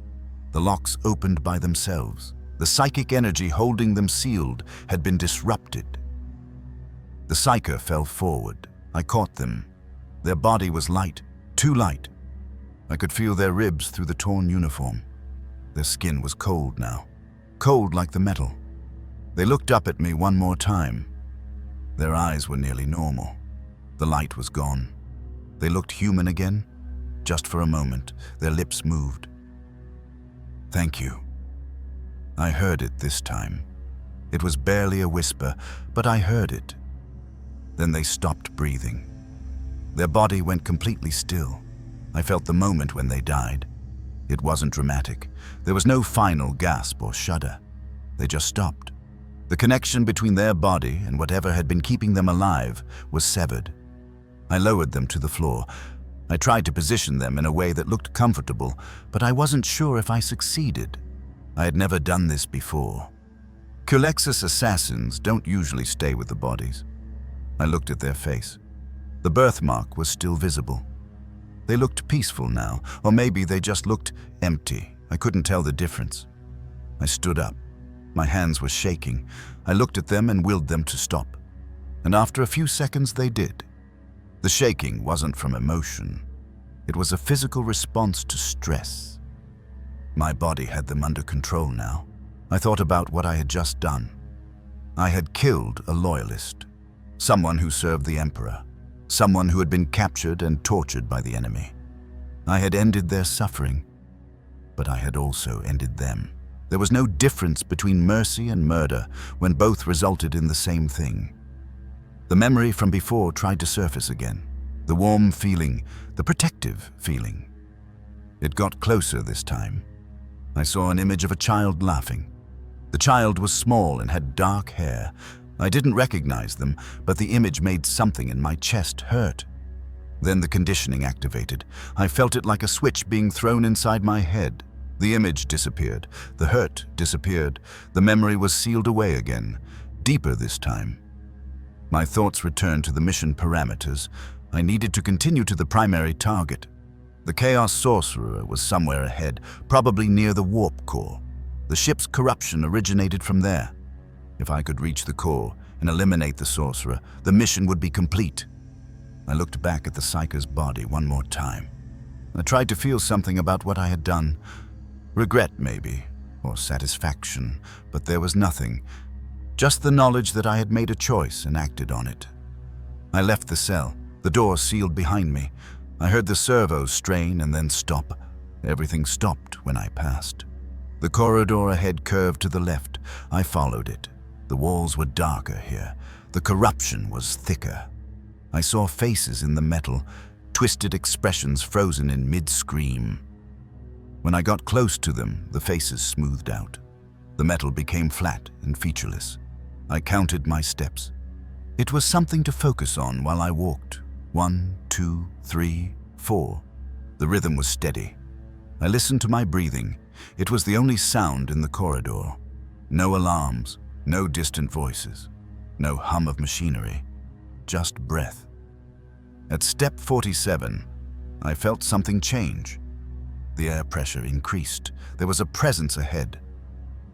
The locks opened by themselves. The psychic energy holding them sealed had been disrupted. The psyker fell forward. I caught them. Their body was light, too light. I could feel their ribs through the torn uniform. Their skin was cold now, cold like the metal. They looked up at me one more time. Their eyes were nearly normal. The light was gone. They looked human again. Just for a moment, their lips moved. "Thank you." I heard it this time. It was barely a whisper, but I heard it. Then they stopped breathing. Their body went completely still. I felt the moment when they died. It wasn't dramatic. There was no final gasp or shudder. They just stopped. The connection between their body and whatever had been keeping them alive was severed. I lowered them to the floor. I tried to position them in a way that looked comfortable, but I wasn't sure if I succeeded. I had never done this before. Culexus Assassins don't usually stay with the bodies. I looked at their face. The birthmark was still visible. They looked peaceful now, or maybe they just looked empty. I couldn't tell the difference. I stood up. My hands were shaking. I looked at them and willed them to stop. And after a few seconds, they did. The shaking wasn't from emotion. It was a physical response to stress. My body had them under control now. I thought about what I had just done. I had killed a loyalist. Someone who served the Emperor. Someone who had been captured and tortured by the enemy. I had ended their suffering, but I had also ended them. There was no difference between mercy and murder when both resulted in the same thing. The memory from before tried to surface again. The warm feeling, the protective feeling. It got closer this time. I saw an image of a child laughing. The child was small and had dark hair. I didn't recognize them, but the image made something in my chest hurt. Then the conditioning activated. I felt it like a switch being thrown inside my head. The image disappeared. The hurt disappeared. The memory was sealed away again, deeper this time. My thoughts returned to the mission parameters. I needed to continue to the primary target. The Chaos Sorcerer was somewhere ahead, probably near the warp core. The ship's corruption originated from there. If I could reach the core and eliminate the sorcerer, the mission would be complete. I looked back at the psyker's body one more time. I tried to feel something about what I had done. Regret, maybe, or satisfaction, but there was nothing. Just the knowledge that I had made a choice and acted on it. I left the cell. The door sealed behind me. I heard the servos strain and then stop. Everything stopped when I passed. The corridor ahead curved to the left. I followed it. The walls were darker here. The corruption was thicker. I saw faces in the metal, twisted expressions frozen in mid-scream. When I got close to them, the faces smoothed out. The metal became flat and featureless. I counted my steps. It was something to focus on while I walked. 1, 2, 3, 4. The rhythm was steady. I listened to my breathing. It was the only sound in the corridor. No alarms, no distant voices, no hum of machinery, just breath. At step 47, I felt something change. The air pressure increased. There was a presence ahead,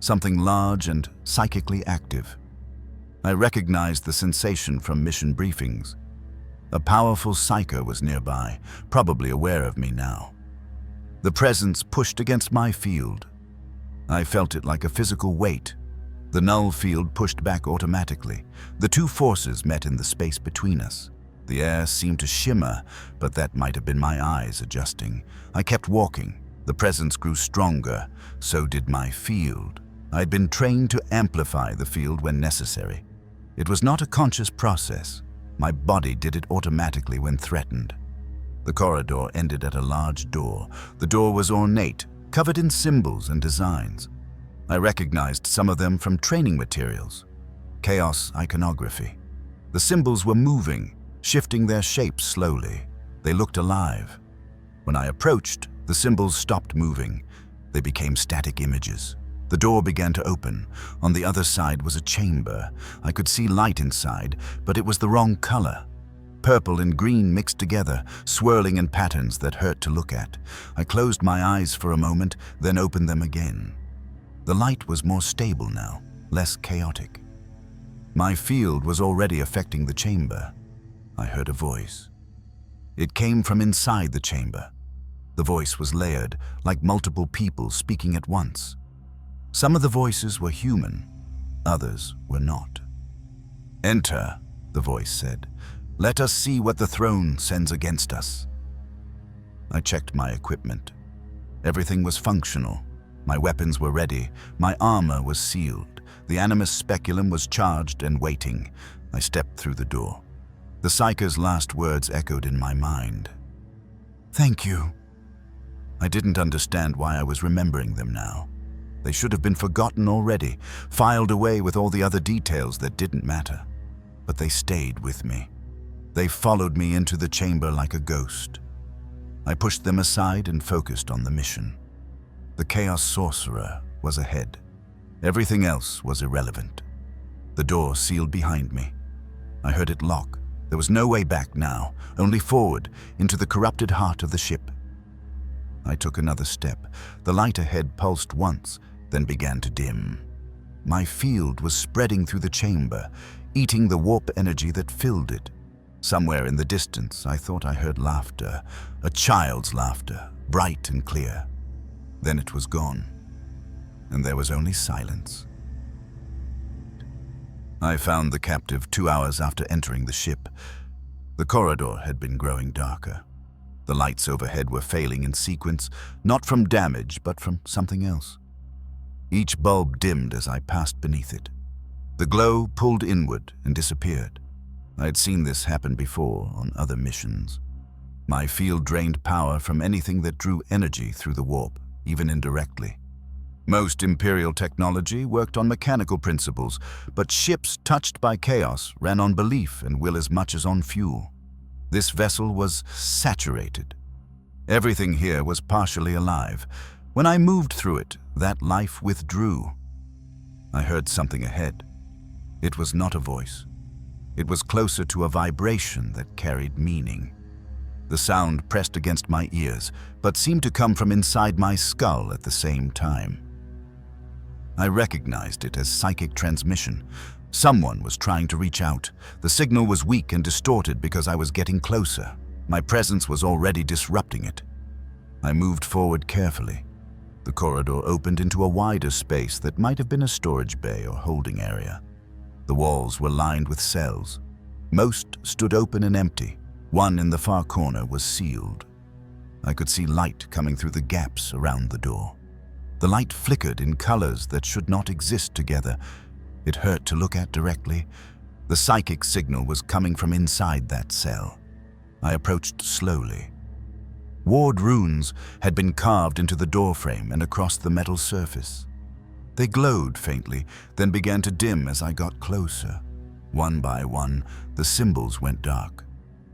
something large and psychically active. I recognized the sensation from mission briefings. A powerful psyker was nearby, probably aware of me now. The presence pushed against my field. I felt it like a physical weight. The null field pushed back automatically. The two forces met in the space between us. The air seemed to shimmer, but that might have been my eyes adjusting. I kept walking. The presence grew stronger. So did my field. I'd been trained to amplify the field when necessary. It was not a conscious process. My body did it automatically when threatened. The corridor ended at a large door. The door was ornate, covered in symbols and designs. I recognized some of them from training materials. Chaos iconography. The symbols were moving, shifting their shapes slowly. They looked alive. When I approached, the symbols stopped moving. They became static images. The door began to open. On the other side was a chamber. I could see light inside, but it was the wrong color. Purple and green mixed together, swirling in patterns that hurt to look at. I closed my eyes for a moment, then opened them again. The light was more stable now, less chaotic. My field was already affecting the chamber. I heard a voice. It came from inside the chamber. The voice was layered, like multiple people speaking at once. Some of the voices were human, others were not. "Enter," the voice said. "Let us see what the throne sends against us." I checked my equipment. Everything was functional. My weapons were ready. My armor was sealed. The animus speculum was charged and waiting. I stepped through the door. The Psyker's last words echoed in my mind. "Thank you." I didn't understand why I was remembering them now. They should have been forgotten already, filed away with all the other details that didn't matter. But they stayed with me. They followed me into the chamber like a ghost. I pushed them aside and focused on the mission. The Chaos Sorcerer was ahead. Everything else was irrelevant. The door sealed behind me. I heard it lock. There was no way back now, only forward, into the corrupted heart of the ship. I took another step. The light ahead pulsed once, then began to dim. My field was spreading through the chamber, eating the warp energy that filled it. Somewhere in the distance, I thought I heard laughter, a child's laughter, bright and clear. Then it was gone, and there was only silence. I found the captive 2 hours after entering the ship. The corridor had been growing darker. The lights overhead were failing in sequence, not from damage, but from something else. Each bulb dimmed as I passed beneath it. The glow pulled inward and disappeared. I had seen this happen before on other missions. My field drained power from anything that drew energy through the warp, even indirectly. Most Imperial technology worked on mechanical principles, but ships touched by chaos ran on belief and will as much as on fuel. This vessel was saturated. Everything here was partially alive. When I moved through it, that life withdrew. I heard something ahead. It was not a voice. It was closer to a vibration that carried meaning. The sound pressed against my ears, but seemed to come from inside my skull at the same time. I recognized it as psychic transmission. Someone was trying to reach out. The signal was weak and distorted because I was getting closer. My presence was already disrupting it. I moved forward carefully. The corridor opened into a wider space that might have been a storage bay or holding area. The walls were lined with cells. Most stood open and empty. One in the far corner was sealed. I could see light coming through the gaps around the door. The light flickered in colors that should not exist together. It hurt to look at directly. The psychic signal was coming from inside that cell. I approached slowly. Ward runes had been carved into the doorframe and across the metal surface. They glowed faintly, then began to dim as I got closer. One by one, the symbols went dark.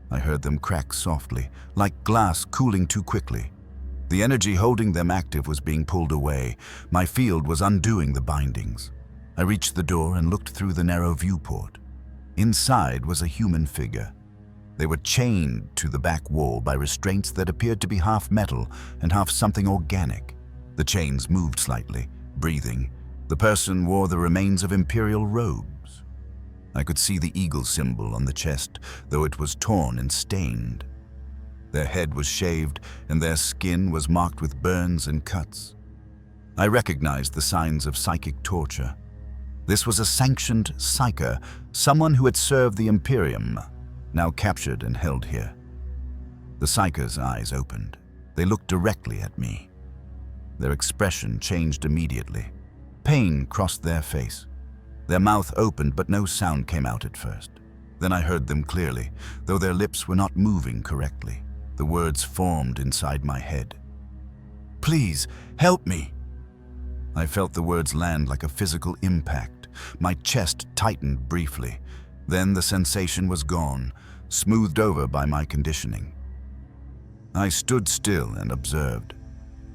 I heard them crack softly, like glass cooling too quickly. The energy holding them active was being pulled away. My field was undoing the bindings. I reached the door and looked through the narrow viewport. Inside was a human figure. They were chained to the back wall by restraints that appeared to be half metal and half something organic. The chains moved slightly, breathing. The person wore the remains of imperial robes. I could see the eagle symbol on the chest, though it was torn and stained. Their head was shaved, and their skin was marked with burns and cuts. I recognized the signs of psychic torture. This was a sanctioned psyker, someone who had served the Imperium, now captured and held here. The psyker's eyes opened. They looked directly at me. Their expression changed immediately. Pain crossed their face. Their mouth opened, but no sound came out at first. Then I heard them clearly, though their lips were not moving correctly. The words formed inside my head. "Please, help me." I felt the words land like a physical impact. My chest tightened briefly. Then the sensation was gone, smoothed over by my conditioning. I stood still and observed.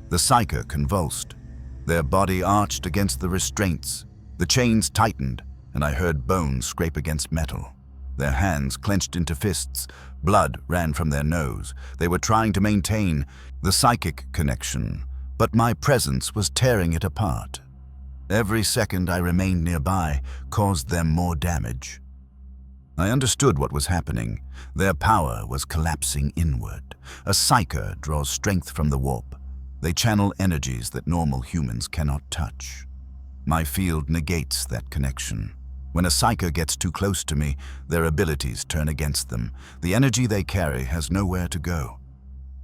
The psyker convulsed. Their body arched against the restraints. The chains tightened, and I heard bones scrape against metal. Their hands clenched into fists. Blood ran from their nose. They were trying to maintain the psychic connection, but my presence was tearing it apart. Every second I remained nearby caused them more damage. I understood what was happening. Their power was collapsing inward. A psyker draws strength from the warp. They channel energies that normal humans cannot touch. My field negates that connection. When a psyker gets too close to me, their abilities turn against them. The energy they carry has nowhere to go.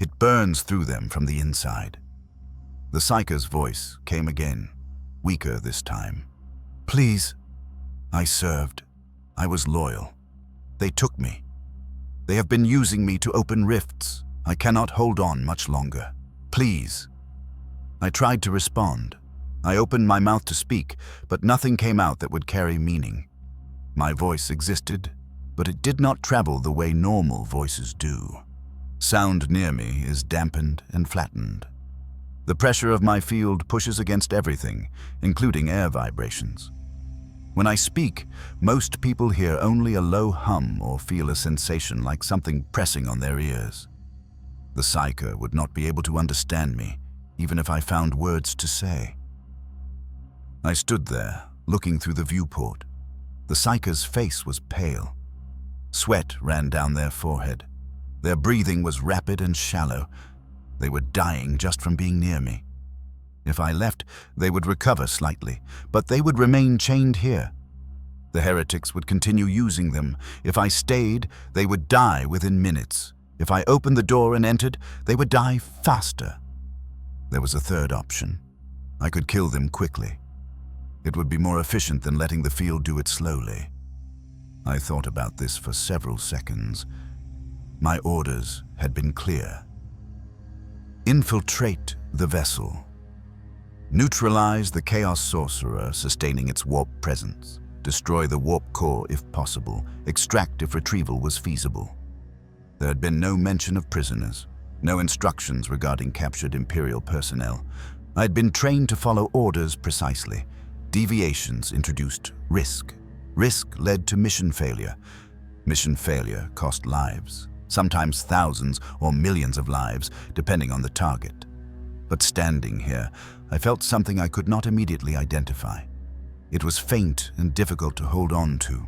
It burns through them from the inside. The psyker's voice came again, weaker this time. "Please." I served. I was loyal. They took me. They have been using me to open rifts. I cannot hold on much longer. Please. I tried to respond. I opened my mouth to speak, but nothing came out that would carry meaning. My voice existed, but it did not travel the way normal voices do. Sound near me is dampened and flattened. The pressure of my field pushes against everything, including air vibrations. When I speak, most people hear only a low hum or feel a sensation like something pressing on their ears. The psyker would not be able to understand me, even if I found words to say. I stood there, looking through the viewport. The psyker's face was pale. Sweat ran down their forehead. Their breathing was rapid and shallow. They were dying just from being near me. If I left, they would recover slightly, but they would remain chained here. The heretics would continue using them. If I stayed, they would die within minutes. If I opened the door and entered, they would die faster. There was a third option. I could kill them quickly. It would be more efficient than letting the field do it slowly. I thought about this for several seconds. My orders had been clear. Infiltrate the vessel. Neutralize the Chaos Sorcerer sustaining its warp presence. Destroy the warp core if possible. Extract if retrieval was feasible. There had been no mention of prisoners, no instructions regarding captured Imperial personnel. I had been trained to follow orders precisely. Deviations introduced risk. Risk led to mission failure. Mission failure cost lives, sometimes thousands or millions of lives, depending on the target. But standing here, I felt something I could not immediately identify. It was faint and difficult to hold on to.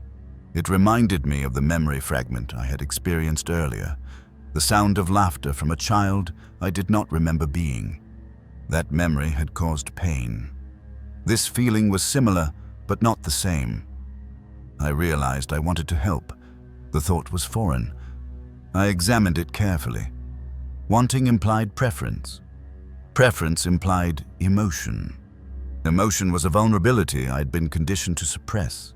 It reminded me of the memory fragment I had experienced earlier, the sound of laughter from a child I did not remember being. That memory had caused pain. This feeling was similar, but not the same. I realized I wanted to help. The thought was foreign. I examined it carefully. Wanting implied preference. Preference implied emotion. Emotion was a vulnerability I had been conditioned to suppress.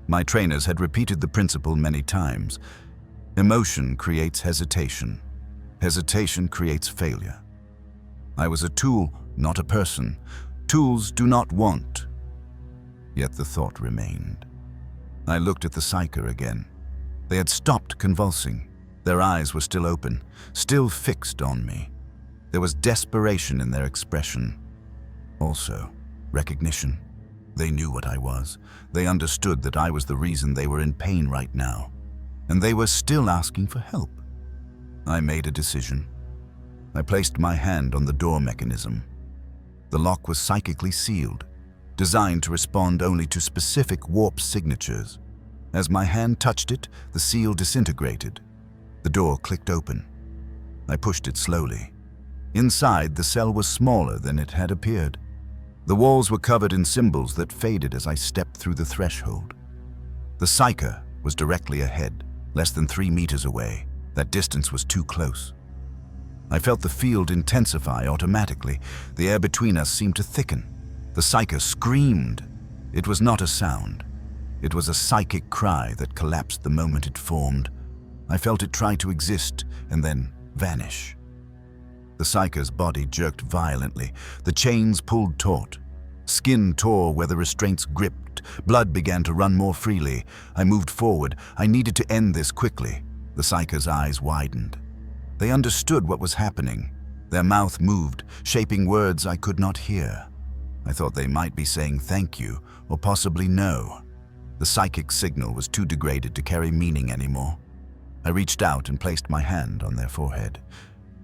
My trainers had repeated the principle many times. Emotion creates hesitation. Hesitation creates failure. I was a tool, not a person. Tools do not want. Yet the thought remained. I looked at the psyker again. They had stopped convulsing. Their eyes were still open, still fixed on me. There was desperation in their expression. Also, recognition. They knew what I was. They understood that I was the reason they were in pain right now. And they were still asking for help. I made a decision. I placed my hand on the door mechanism. The lock was psychically sealed, designed to respond only to specific warp signatures. As my hand touched it, the seal disintegrated. The door clicked open. I pushed it slowly. Inside, the cell was smaller than it had appeared. The walls were covered in symbols that faded as I stepped through the threshold. The psyker was directly ahead, less than 3 meters away. That distance was too close. I felt the field intensify automatically. The air between us seemed to thicken. The psyker screamed. It was not a sound. It was a psychic cry that collapsed the moment it formed. I felt it try to exist and then vanish. The Psyker's body jerked violently. The chains pulled taut. Skin tore where the restraints gripped. Blood began to run more freely. I moved forward. I needed to end this quickly. The Psyker's eyes widened. They understood what was happening. Their mouth moved, shaping words I could not hear. I thought they might be saying thank you, or possibly no. The psychic signal was too degraded to carry meaning anymore. I reached out and placed my hand on their forehead.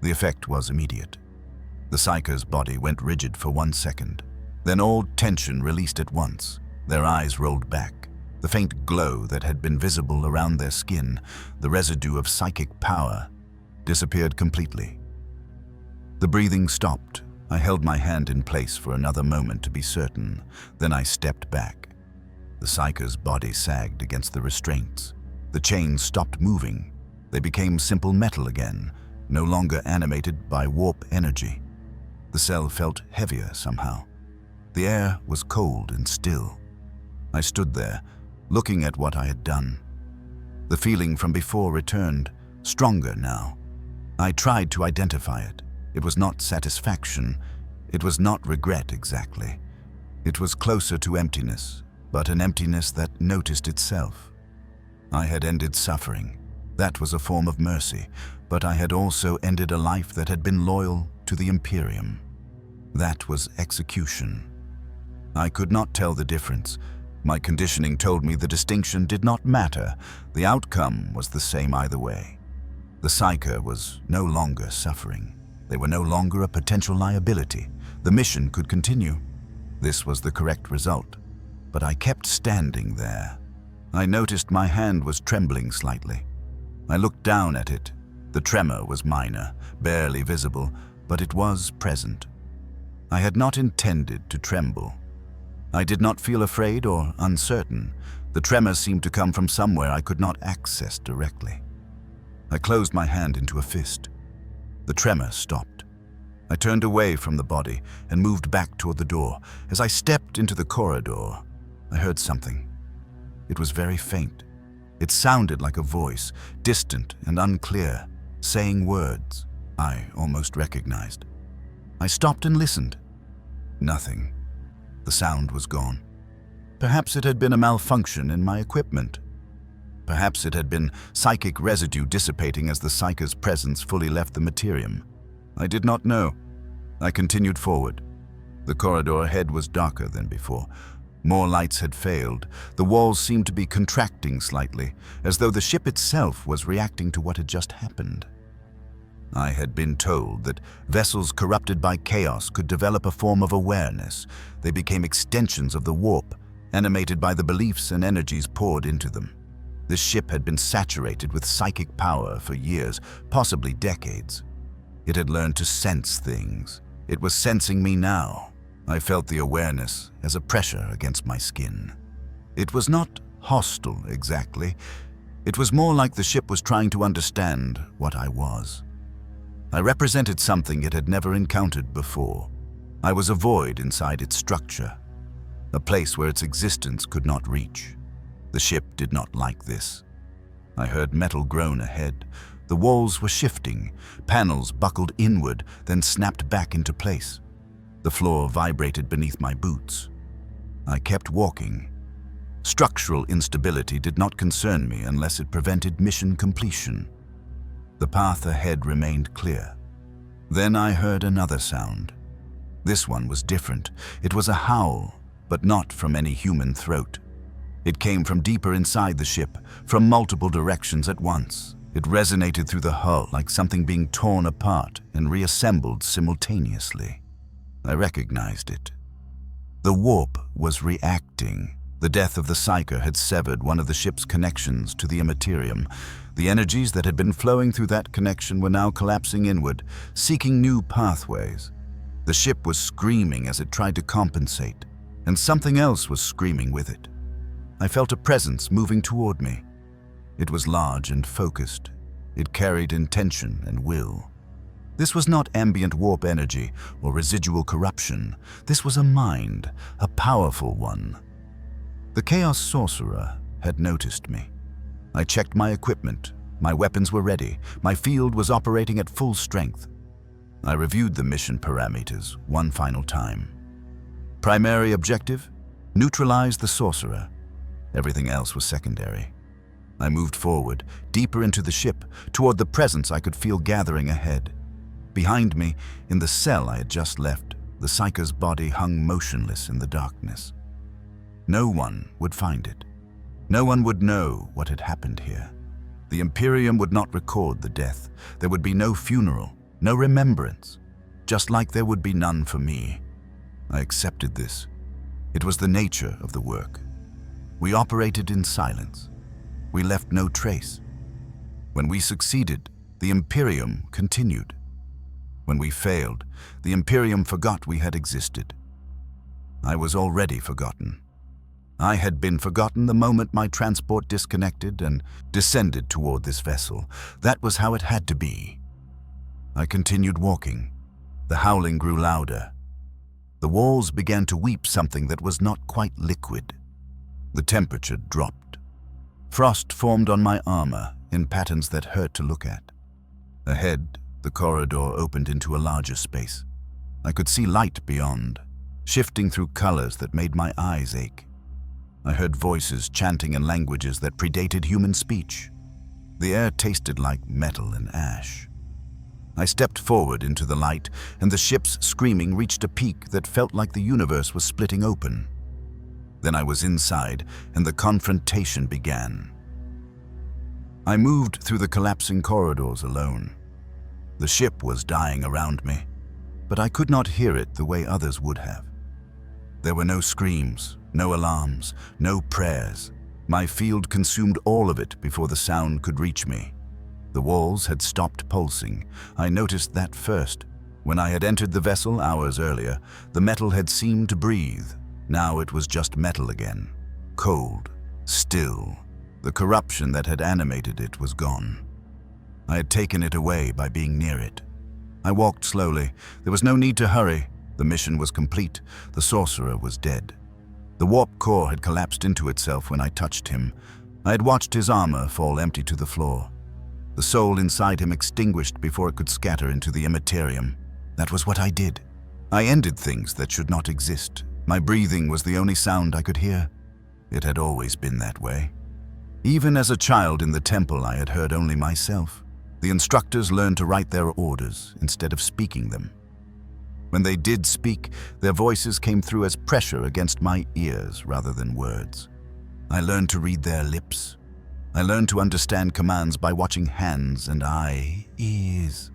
The effect was immediate. The Psyker's body went rigid for 1 second. Then all tension released at once. Their eyes rolled back. The faint glow that had been visible around their skin, the residue of psychic power, disappeared completely. The breathing stopped. I held my hand in place for another moment to be certain. Then I stepped back. The Psyker's body sagged against the restraints. The chains stopped moving. They became simple metal again, no longer animated by warp energy. The cell felt heavier somehow. The air was cold and still. I stood there, looking at what I had done. The feeling from before returned, stronger now. I tried to identify it. It was not satisfaction. It was not regret exactly. It was closer to emptiness, but an emptiness that noticed itself. I had ended suffering. That was a form of mercy, but I had also ended a life that had been loyal to the Imperium. That was execution. I could not tell the difference. My conditioning told me the distinction did not matter. The outcome was the same either way. The Psyker was no longer suffering. They were no longer a potential liability. The mission could continue. This was the correct result. But I kept standing there. I noticed my hand was trembling slightly. I looked down at it. The tremor was minor, barely visible, but it was present. I had not intended to tremble. I did not feel afraid or uncertain. The tremor seemed to come from somewhere I could not access directly. I closed my hand into a fist. The tremor stopped. I turned away from the body and moved back toward the door. As I stepped into the corridor, I heard something. It was very faint. It sounded like a voice, distant and unclear, saying words I almost recognized. I stopped and listened. Nothing. The sound was gone. Perhaps it had been a malfunction in my equipment. Perhaps it had been psychic residue dissipating as the Psyker's presence fully left the Materium. I did not know. I continued forward. The corridor ahead was darker than before. More lights had failed. The walls seemed to be contracting slightly, as though the ship itself was reacting to what had just happened. I had been told that vessels corrupted by chaos could develop a form of awareness. They became extensions of the warp, animated by the beliefs and energies poured into them. This ship had been saturated with psychic power for years, possibly decades. It had learned to sense things. It was sensing me now. I felt the awareness as a pressure against my skin. It was not hostile exactly. It was more like the ship was trying to understand what I was. I represented something it had never encountered before. I was a void inside its structure, a place where its existence could not reach. The ship did not like this. I heard metal groan ahead. The walls were shifting. Panels buckled inward, then snapped back into place. The floor vibrated beneath my boots. I kept walking. Structural instability did not concern me unless it prevented mission completion. The path ahead remained clear. Then I heard another sound. This one was different. It was a howl, but not from any human throat. It came from deeper inside the ship, from multiple directions at once. It resonated through the hull like something being torn apart and reassembled simultaneously. I recognized it. The warp was reacting. The death of the Psyker had severed one of the ship's connections to the Immaterium. The energies that had been flowing through that connection were now collapsing inward, seeking new pathways. The ship was screaming as it tried to compensate, and something else was screaming with it. I felt a presence moving toward me. It was large and focused. It carried intention and will. This was not ambient warp energy or residual corruption. This was a mind, a powerful one. The Chaos Sorcerer had noticed me. I checked my equipment. My weapons were ready. My field was operating at full strength. I reviewed the mission parameters one final time. Primary objective: neutralize the sorcerer. Everything else was secondary. I moved forward, deeper into the ship, toward the presence I could feel gathering ahead. Behind me, in the cell I had just left, the Psyker's body hung motionless in the darkness. No one would find it. No one would know what had happened here. The Imperium would not record the death. There would be no funeral, no remembrance, just like there would be none for me. I accepted this. It was the nature of the work. We operated in silence. We left no trace. When we succeeded, the Imperium continued. When we failed, the Imperium forgot we had existed. I was already forgotten. I had been forgotten the moment my transport disconnected and descended toward this vessel. That was how it had to be. I continued walking. The howling grew louder. The walls began to weep something that was not quite liquid. The temperature dropped. Frost formed on my armor in patterns that hurt to look at. Ahead, the corridor opened into a larger space. I could see light beyond, shifting through colors that made my eyes ache. I heard voices chanting in languages that predated human speech. The air tasted like metal and ash. I stepped forward into the light, and the ship's screaming reached a peak that felt like the universe was splitting open. Then I was inside, and the confrontation began. I moved through the collapsing corridors alone. The ship was dying around me, but I could not hear it the way others would have. There were no screams, no alarms, no prayers. My field consumed all of it before the sound could reach me. The walls had stopped pulsing. I noticed that first. When I had entered the vessel hours earlier, the metal had seemed to breathe. Now it was just metal again. Cold, still. The corruption that had animated it was gone. I had taken it away by being near it. I walked slowly. There was no need to hurry. The mission was complete. The sorcerer was dead. The warp core had collapsed into itself when I touched him. I had watched his armor fall empty to the floor. The soul inside him extinguished before it could scatter into the immaterium. That was what I did. I ended things that should not exist. My breathing was the only sound I could hear. It had always been that way. Even as a child in the temple, I had heard only myself. The instructors learned to write their orders instead of speaking them. When they did speak, their voices came through as pressure against my ears rather than words. I learned to read their lips. I learned to understand commands by watching hands and ears.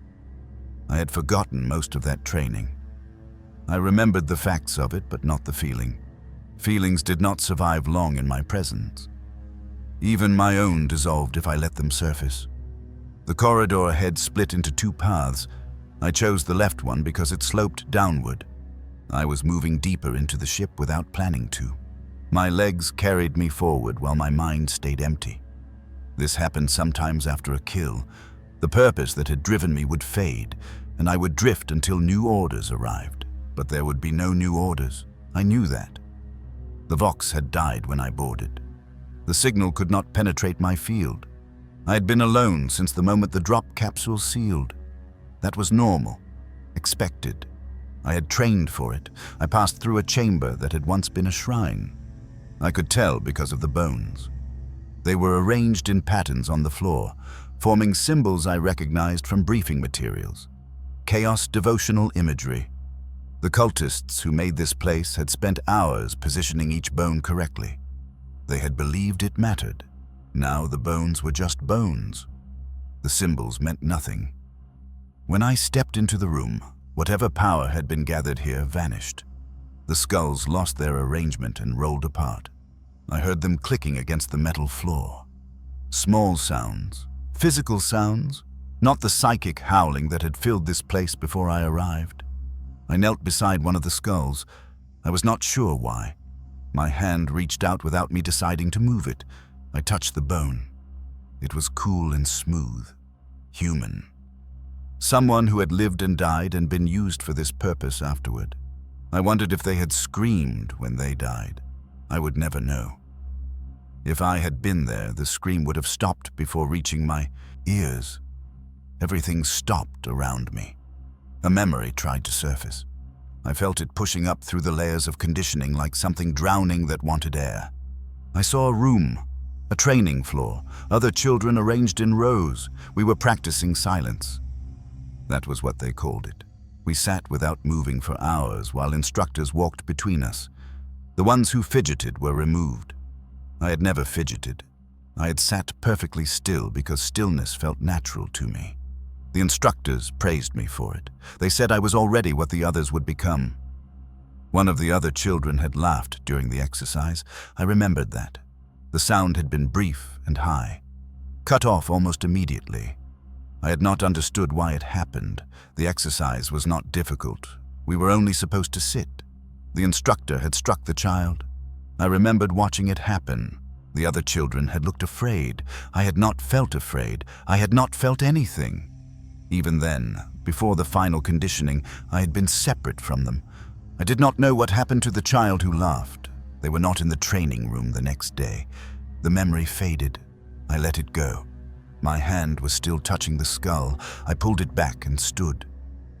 I had forgotten most of that training. I remembered the facts of it, but not the feeling. Feelings did not survive long in my presence. Even my own dissolved if I let them surface. The corridor ahead split into two paths. I chose the left one because it sloped downward. I was moving deeper into the ship without planning to. My legs carried me forward while my mind stayed empty. This happened sometimes after a kill. The purpose that had driven me would fade, and I would drift until new orders arrived. But there would be no new orders. I knew that. The Vox had died when I boarded. The signal could not penetrate my field. I had been alone since the moment the drop capsule sealed. That was normal, expected. I had trained for it. I passed through a chamber that had once been a shrine. I could tell because of the bones. They were arranged in patterns on the floor, forming symbols I recognized from briefing materials. Chaos devotional imagery. The cultists who made this place had spent hours positioning each bone correctly. They had believed it mattered. Now the bones were just bones. The symbols meant nothing. When I stepped into the room, whatever power had been gathered here vanished. The skulls lost their arrangement and rolled apart. I heard them clicking against the metal floor. Small sounds, physical sounds, not the psychic howling that had filled this place before I arrived. I knelt beside one of the skulls. I was not sure why. My hand reached out without me deciding to move it. I touched the bone. It was cool and smooth, human. Someone who had lived and died and been used for this purpose afterward. I wondered if they had screamed when they died. I would never know. If I had been there, the scream would have stopped before reaching my ears. Everything stopped around me. A memory tried to surface. I felt it pushing up through the layers of conditioning like something drowning that wanted air. I saw a room, a training floor, other children arranged in rows. We were practicing silence. That was what they called it. We sat without moving for hours while instructors walked between us. The ones who fidgeted were removed. I had never fidgeted. I had sat perfectly still because stillness felt natural to me. The instructors praised me for it. They said I was already what the others would become. One of the other children had laughed during the exercise. I remembered that. The sound had been brief and high, cut off almost immediately. I had not understood why it happened. The exercise was not difficult. We were only supposed to sit. The instructor had struck the child. I remembered watching it happen. The other children had looked afraid. I had not felt afraid. I had not felt anything. Even then, before the final conditioning, I had been separate from them. I did not know what happened to the child who laughed. They were not in the training room the next day. The memory faded. I let it go. My hand was still touching the skull. I pulled it back and stood.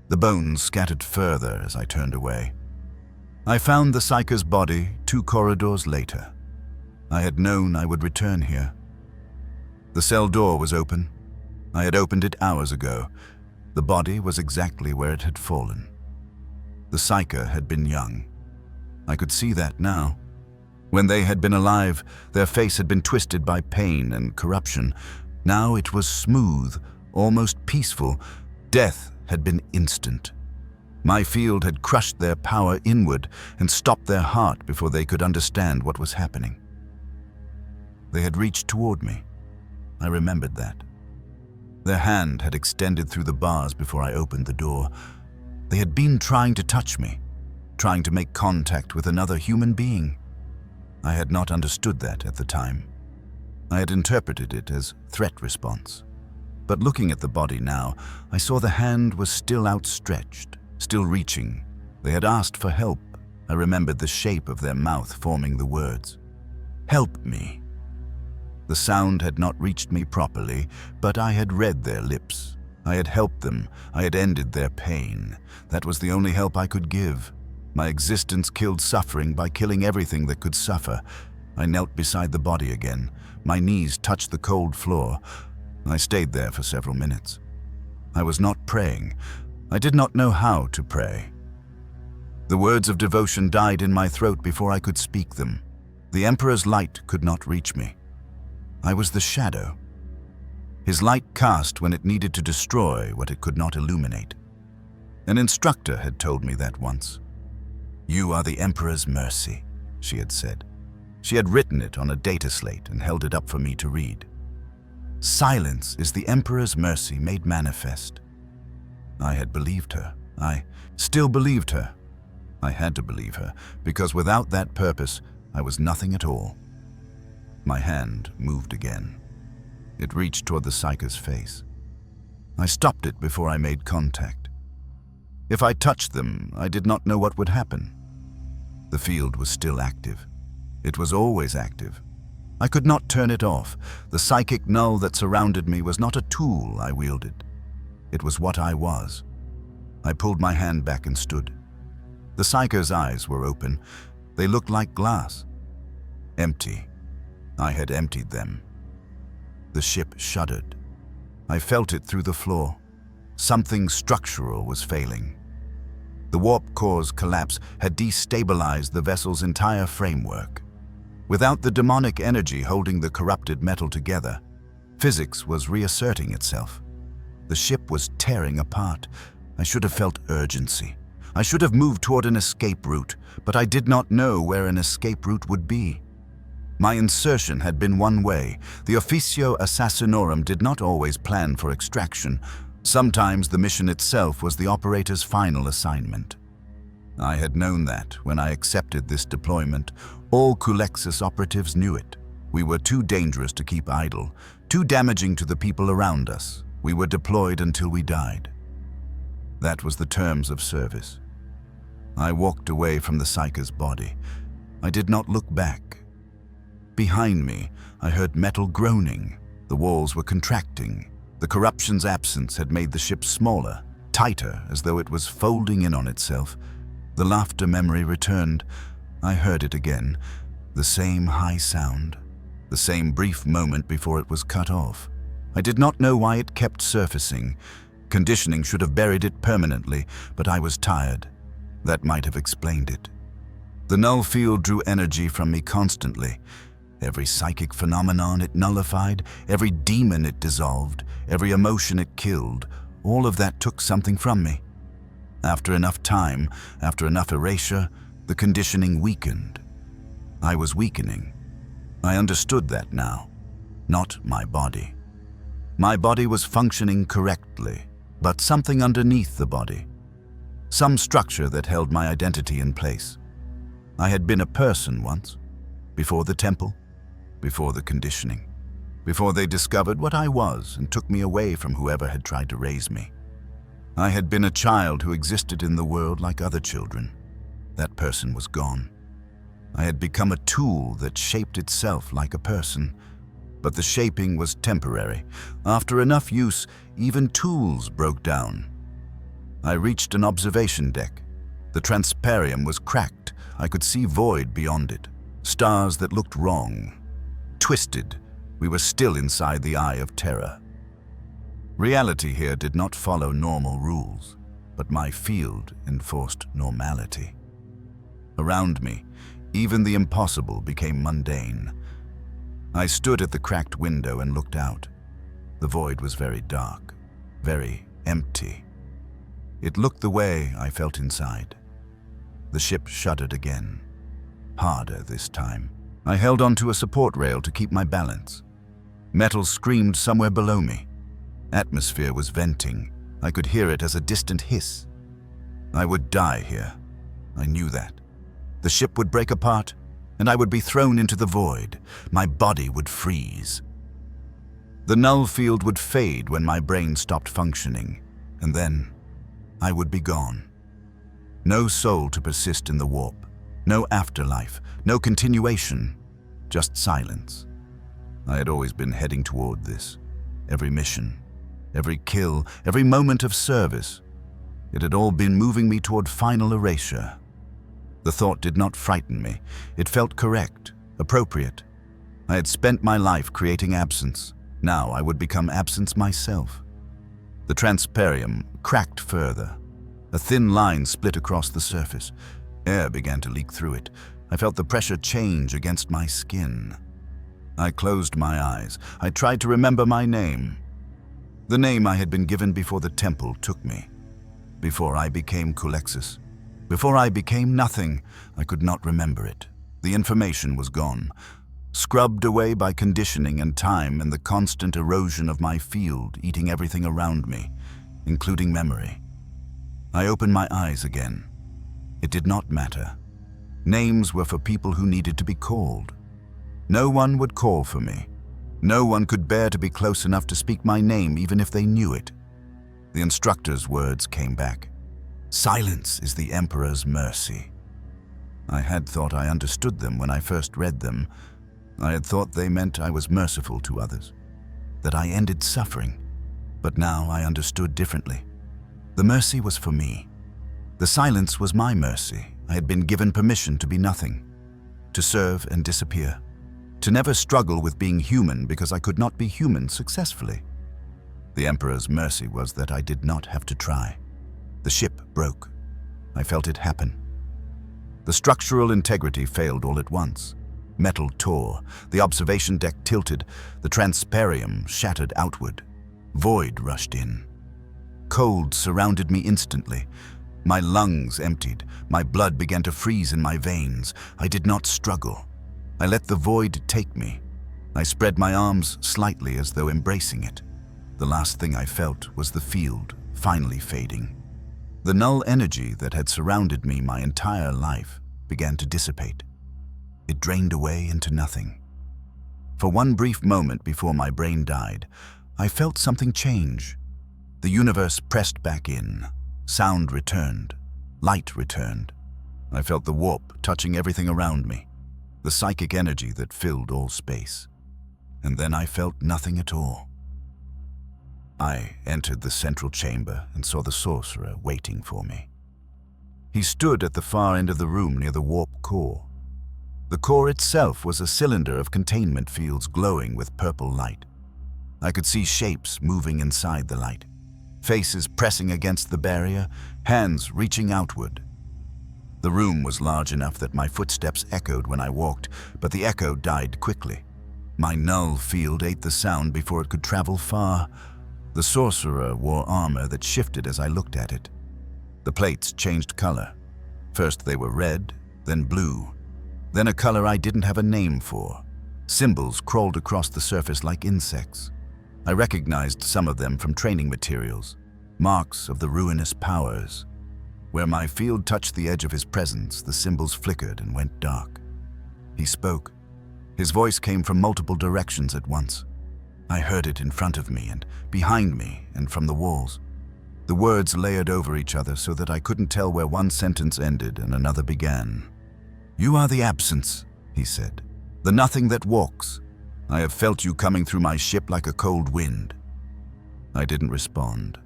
The bones scattered further as I turned away. I found the psyker's body 2 corridors later. I had known I would return here. The cell door was open. I had opened it hours ago. The body was exactly where it had fallen. The psyker had been young. I could see that now. When they had been alive, their face had been twisted by pain and corruption. Now it was smooth, almost peaceful. Death had been instant. My field had crushed their power inward and stopped their heart before they could understand what was happening. They had reached toward me. I remembered that. Their hand had extended through the bars before I opened the door. They had been trying to touch me, trying to make contact with another human being. I had not understood that at the time. I had interpreted it as threat response. But looking at the body now, I saw the hand was still outstretched, still reaching. They had asked for help. I remembered the shape of their mouth forming the words. Help me. The sound had not reached me properly, but I had read their lips. I had helped them. I had ended their pain. That was the only help I could give. My existence killed suffering by killing everything that could suffer. I knelt beside the body again. My knees touched the cold floor. I stayed there for several minutes. I was not praying. I did not know how to pray. The words of devotion died in my throat before I could speak them. The Emperor's light could not reach me. I was the shadow. His light cast when it needed to destroy what it could not illuminate. An instructor had told me that once. You are the Emperor's mercy, she had said. She had written it on a data slate and held it up for me to read. Silence is the Emperor's mercy made manifest. I had believed her. I still believed her. I had to believe her, because without that purpose, I was nothing at all. My hand moved again. It reached toward the psyker's face. I stopped it before I made contact. If I touched them, I did not know what would happen. The field was still active. It was always active. I could not turn it off. The psychic null that surrounded me was not a tool I wielded. It was what I was. I pulled my hand back and stood. The psyker's eyes were open. They looked like glass. Empty. I had emptied them. The ship shuddered. I felt it through the floor. Something structural was failing. The warp core's collapse had destabilized the vessel's entire framework. Without the demonic energy holding the corrupted metal together, physics was reasserting itself. The ship was tearing apart. I should have felt urgency. I should have moved toward an escape route, but I did not know where an escape route would be. My insertion had been one way. The Officio Assassinorum did not always plan for extraction. Sometimes the mission itself was the operator's final assignment. I had known that when I accepted this deployment. All Culexus operatives knew it. We were too dangerous to keep idle, too damaging to the people around us. We were deployed until we died. That was the terms of service. I walked away from the psyker's body. I did not look back. Behind me, I heard metal groaning. The walls were contracting. The corruption's absence had made the ship smaller, tighter, as though it was folding in on itself. The laughter memory returned. I heard it again. The same high sound. The same brief moment before it was cut off. I did not know why it kept surfacing. Conditioning should have buried it permanently, but I was tired. That might have explained it. The null field drew energy from me constantly. Every psychic phenomenon it nullified, every demon it dissolved, every emotion it killed, all of that took something from me. After enough time, after enough erasure, the conditioning weakened. I was weakening. I understood that now. Not my body. My body was functioning correctly, but something underneath the body. Some structure that held my identity in place. I had been a person once, before the temple, before the conditioning, before they discovered what I was and took me away from whoever had tried to raise me. I had been a child who existed in the world like other children. That person was gone. I had become a tool that shaped itself like a person, but the shaping was temporary. After enough use, even tools broke down. I reached an observation deck. The transparium was cracked. I could see void beyond it, stars that looked wrong. Twisted, we were still inside the eye of terror. Reality here did not follow normal rules, but my field enforced normality. Around me, even the impossible became mundane. I stood at the cracked window and looked out. The void was very dark, very empty. It looked the way I felt inside. The ship shuddered again, harder this time. I held onto a support rail to keep my balance. Metal screamed somewhere below me. Atmosphere was venting. I could hear it as a distant hiss. I would die here. I knew that. The ship would break apart, and I would be thrown into the void. My body would freeze. The null field would fade when my brain stopped functioning, and then I would be gone. No soul to persist in the warp. No afterlife, no continuation, just silence. I had always been heading toward this. Every mission, every kill, every moment of service. It had all been moving me toward final erasure. The thought did not frighten me. It felt correct, appropriate. I had spent my life creating absence. Now I would become absence myself. The transparium cracked further. A thin line split across the surface. Air began to leak through it. I felt the pressure change against my skin. I closed my eyes. I tried to remember my name. The name I had been given before the temple took me. Before I became Culexus. Before I became nothing, I could not remember it. The information was gone, scrubbed away by conditioning and time and the constant erosion of my field eating everything around me, including memory. I opened my eyes again. It did not matter. Names were for people who needed to be called. No one would call for me. No one could bear to be close enough to speak my name even if they knew it. The instructor's words came back. Silence is the Emperor's mercy. I had thought I understood them when I first read them. I had thought they meant I was merciful to others, that I ended suffering. But now I understood differently. The mercy was for me. The silence was my mercy. I had been given permission to be nothing, to serve and disappear, to never struggle with being human because I could not be human successfully. The Emperor's mercy was that I did not have to try. The ship broke. I felt it happen. The structural integrity failed all at once. Metal tore, the observation deck tilted, the transparium shattered outward. Void rushed in. Cold surrounded me instantly. My lungs emptied. My blood began to freeze in my veins. I did not struggle. I let the void take me. I spread my arms slightly as though embracing it. The last thing I felt was the field finally fading. The null energy that had surrounded me my entire life began to dissipate. It drained away into nothing. For one brief moment before my brain died, I felt something change. The universe pressed back in. Sound returned. Light returned. I felt the warp touching everything around me. the psychic energy that filled all space. And then I felt nothing at all. I entered the central chamber and saw the sorcerer waiting for me. He stood at the far end of the room near the warp core. The core itself was a cylinder of containment fields glowing with purple light. I could see shapes moving inside the light, faces pressing against the barrier, hands reaching outward. The room was large enough that my footsteps echoed when I walked, but the echo died quickly. My null field ate the sound before it could travel far. The sorcerer wore armor that shifted as I looked at it. The plates changed color. First they were red, then blue, then a color I didn't have a name for. Symbols crawled across the surface like insects. I recognized some of them from training materials, marks of the ruinous powers. Where my field touched the edge of his presence, the symbols flickered and went dark. He spoke. His voice came from multiple directions at once. I heard it in front of me and behind me and from the walls. The words layered over each other so that I couldn't tell where one sentence ended and another began. "You are the absence," he said, "the nothing that walks. I have felt you coming through my ship like a cold wind." I didn't respond.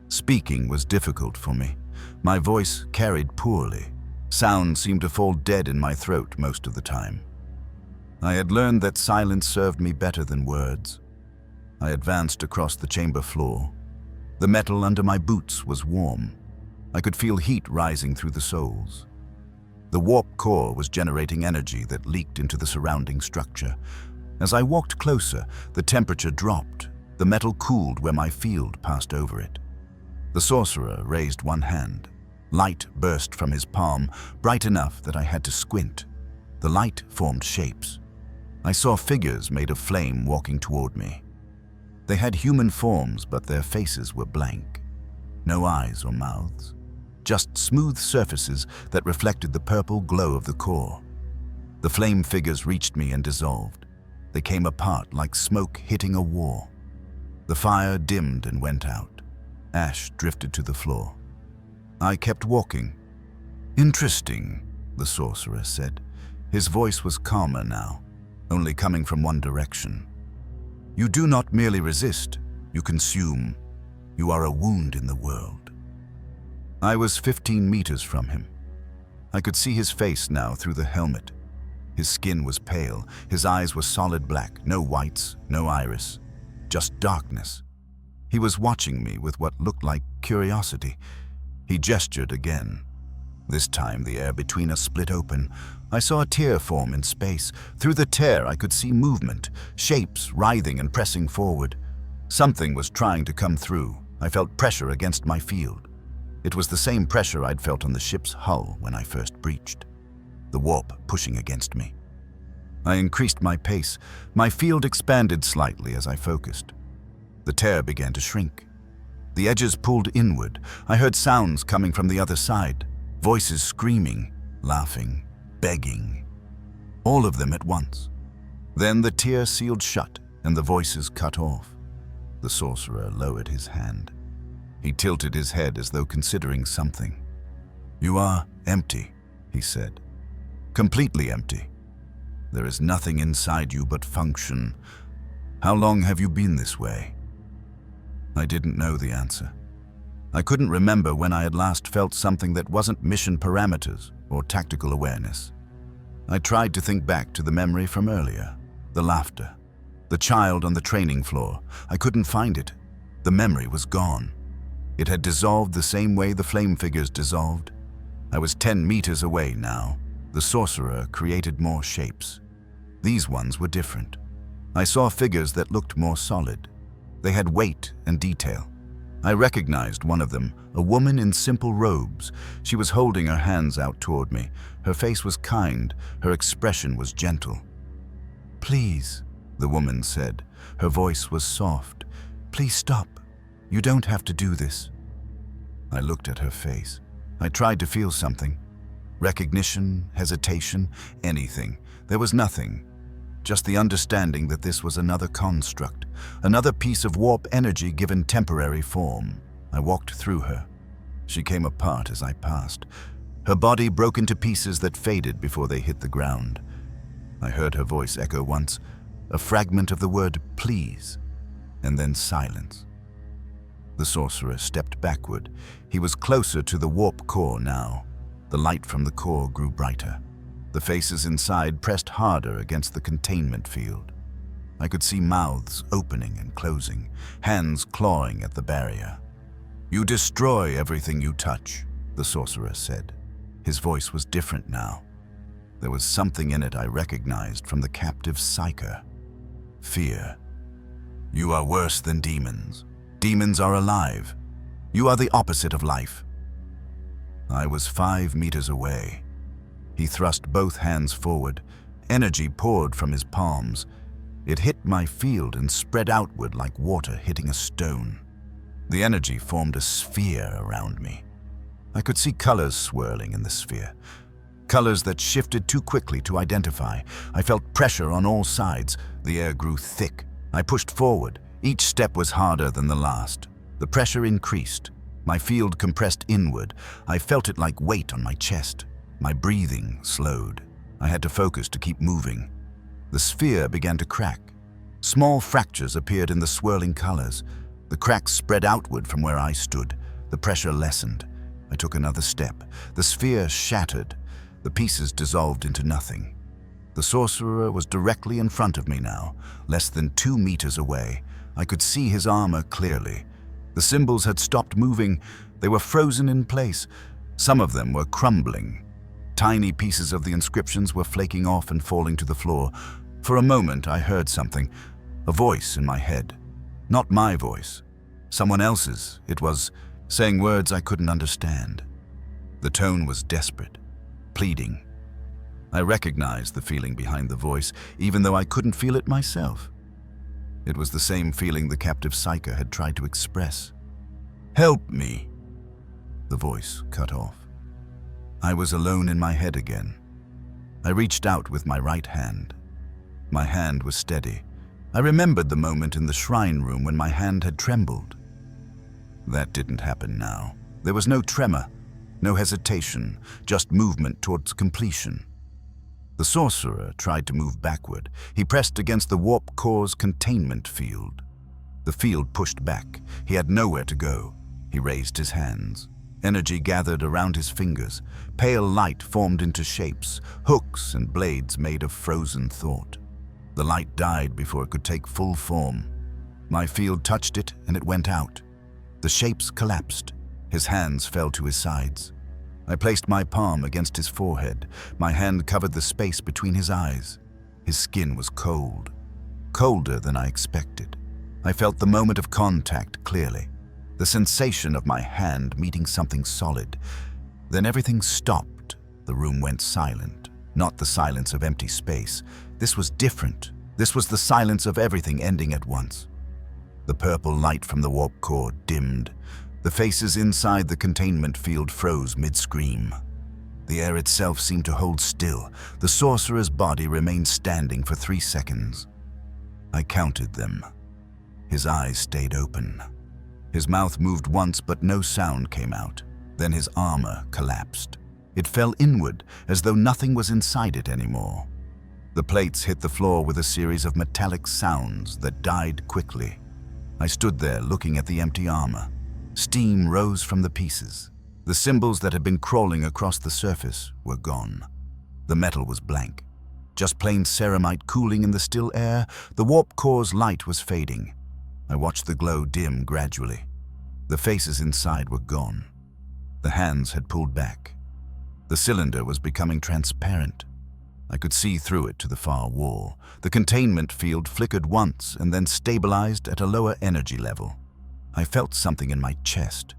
Speaking was difficult for me. My voice carried poorly. Sound seemed to fall dead in my throat most of the time. I had learned that silence served me better than words. I advanced across the chamber floor. The metal under my boots was warm. I could feel heat rising through the soles. The warp core was generating energy that leaked into the surrounding structure. As I walked closer, the temperature dropped. The metal cooled where my field passed over it. The sorcerer raised one hand. Light burst from his palm, bright enough that I had to squint. The light formed shapes. I saw figures made of flame walking toward me. They had human forms, but their faces were blank. No eyes or mouths. Just smooth surfaces that reflected the purple glow of the core. The flame figures reached me and dissolved. They came apart like smoke hitting a wall. The fire dimmed and went out. Ash drifted to the floor. I kept walking. "Interesting," the sorcerer said. His voice was calmer now, only coming from one direction. "You do not merely resist, you consume. You are a wound in the world." I was 15 meters from him. I could see his face now through the helmet. His skin was pale, his eyes were solid black, no whites, no iris, just darkness. He was watching me with what looked like curiosity. He gestured again. This time the air between us split open. I saw a tear form in space. Through the tear I could see movement, shapes writhing and pressing forward. Something was trying to come through. I felt pressure against my field. It was the same pressure I'd felt on the ship's hull when I first breached. The warp pushing against me. I increased my pace. My field expanded slightly as I focused. The tear began to shrink. The edges pulled inward. I heard sounds coming from the other side. Voices screaming, laughing, begging. All of them at once. Then the tear sealed shut and the voices cut off. The sorcerer lowered his hand. He tilted his head as though considering something. "You are empty," he said. "Completely empty. There is nothing inside you but function. How long have you been this way?" I didn't know the answer. I couldn't remember when I had last felt something that wasn't mission parameters or tactical awareness. I tried to think back to the memory from earlier, the laughter, the child on the training floor. I couldn't find it. The memory was gone. It had dissolved the same way the flame figures dissolved. I was 10 meters away now. The sorcerer created more shapes. These ones were different. I saw figures that looked more solid. They had weight and detail. I recognized one of them, a woman in simple robes. She was holding her hands out toward me. Her face was kind. Her expression was gentle. "Please," the woman said. Her voice was soft. "Please stop. You don't have to do this." I looked at her face. I tried to feel something. Recognition, hesitation, anything. There was nothing. Just the understanding that this was another construct, another piece of warp energy given temporary form. I walked through her. She came apart as I passed. Her body broke into pieces that faded before they hit the ground. I heard her voice echo once, a fragment of the word please, and then silence. The sorcerer stepped backward. He was closer to the warp core now. The light from the core grew brighter. The faces inside pressed harder against the containment field. I could see mouths opening and closing, hands clawing at the barrier. "You destroy everything you touch," the sorcerer said. His voice was different now. There was something in it I recognized from the captive psyker. Fear. "You are worse than demons. Demons are alive. You are the opposite of life." I was 5 meters away. He thrust both hands forward. Energy poured from his palms. It hit my field and spread outward like water hitting a stone. The energy formed a sphere around me. I could see colors swirling in the sphere. Colors that shifted too quickly to identify. I felt pressure on all sides. The air grew thick. I pushed forward. Each step was harder than the last. The pressure increased. My field compressed inward. I felt it like weight on my chest. My breathing slowed. I had to focus to keep moving. The sphere began to crack. Small fractures appeared in the swirling colors. The cracks spread outward from where I stood. The pressure lessened. I took another step. The sphere shattered. The pieces dissolved into nothing. The sorcerer was directly in front of me now, less than 2 meters away. I could see his armor clearly. The symbols had stopped moving. They were frozen in place. Some of them were crumbling. Tiny pieces of the inscriptions were flaking off and falling to the floor. For a moment, I heard something, a voice in my head. Not my voice, someone else's. It was saying words I couldn't understand. The tone was desperate, pleading. I recognized the feeling behind the voice, even though I couldn't feel it myself. It was the same feeling the captive psyker had tried to express. "Help me!" The voice cut off. I was alone in my head again. I reached out with my right hand. My hand was steady. I remembered the moment in the shrine room when my hand had trembled. That didn't happen now. There was no tremor, no hesitation, just movement towards completion. The sorcerer tried to move backward. He pressed against the warp core's containment field. The field pushed back. He had nowhere to go. He raised his hands. Energy gathered around his fingers. Pale light formed into shapes, hooks and blades made of frozen thought. The light died before it could take full form. My field touched it and it went out. The shapes collapsed. His hands fell to his sides. I placed my palm against his forehead. My hand covered the space between his eyes. His skin was cold, colder than I expected. I felt the moment of contact clearly, the sensation of my hand meeting something solid. Then everything stopped. The room went silent, not the silence of empty space. This was different. This was the silence of everything ending at once. The purple light from the warp core dimmed. The faces inside the containment field froze mid-scream. The air itself seemed to hold still. The sorcerer's body remained standing for 3 seconds. I counted them. His eyes stayed open. His mouth moved once, but no sound came out. Then his armor collapsed. It fell inward, as though nothing was inside it anymore. The plates hit the floor with a series of metallic sounds that died quickly. I stood there looking at the empty armor. Steam rose from the pieces. The symbols that had been crawling across the surface were gone. The metal was blank. Just plain ceramite cooling in the still air. The warp core's light was fading. I watched the glow dim gradually. The faces inside were gone. The hands had pulled back. The cylinder was becoming transparent. I could see through it to the far wall. The containment field flickered once and then stabilized at a lower energy level. I felt something in my chest.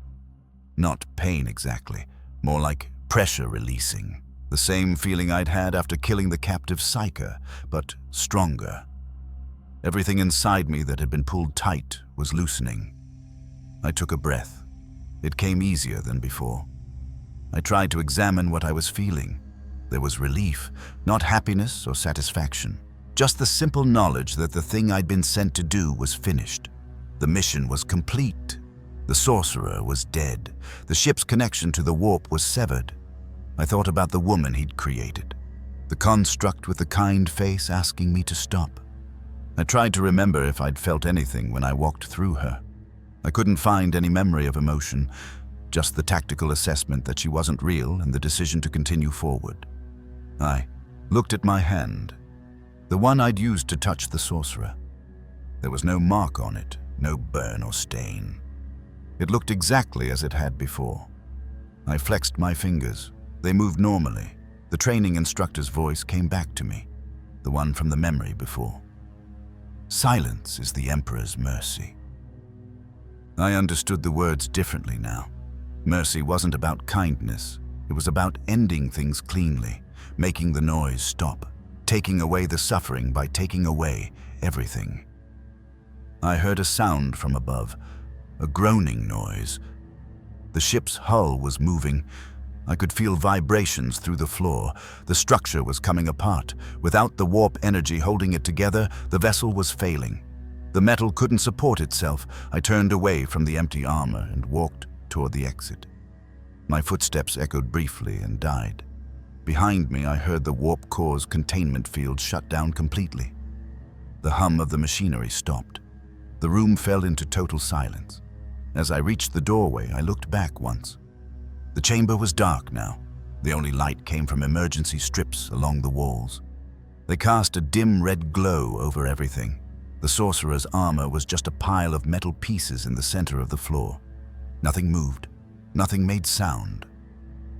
Not pain exactly, more like pressure releasing. The same feeling I'd had after killing the captive psyker, but stronger. Everything inside me that had been pulled tight was loosening. I took a breath. It came easier than before. I tried to examine what I was feeling. There was relief, not happiness or satisfaction. Just the simple knowledge that the thing I'd been sent to do was finished. The mission was complete. The sorcerer was dead. The ship's connection to the warp was severed. I thought about the woman he'd created. The construct with the kind face asking me to stop. I tried to remember if I'd felt anything when I walked through her. I couldn't find any memory of emotion, just the tactical assessment that she wasn't real and the decision to continue forward. I looked at my hand, the one I'd used to touch the sorcerer. There was no mark on it, no burn or stain. It looked exactly as it had before. I flexed my fingers. They moved normally. The training instructor's voice came back to me, the one from the memory before. Silence is the Emperor's mercy. I understood the words differently now. Mercy wasn't about kindness. It was about ending things cleanly, making the noise stop, taking away the suffering by taking away everything. I heard a sound from above, a groaning noise. The ship's hull was moving. I could feel vibrations through the floor. The structure was coming apart. Without the warp energy holding it together, the vessel was failing. The metal couldn't support itself. I turned away from the empty armor and walked toward the exit. My footsteps echoed briefly and died. Behind me, I heard the warp core's containment field shut down completely. The hum of the machinery stopped. The room fell into total silence. As I reached the doorway, I looked back once. The chamber was dark now. The only light came from emergency strips along the walls. They cast a dim red glow over everything. The sorcerer's armor was just a pile of metal pieces in the center of the floor. Nothing moved. Nothing made sound.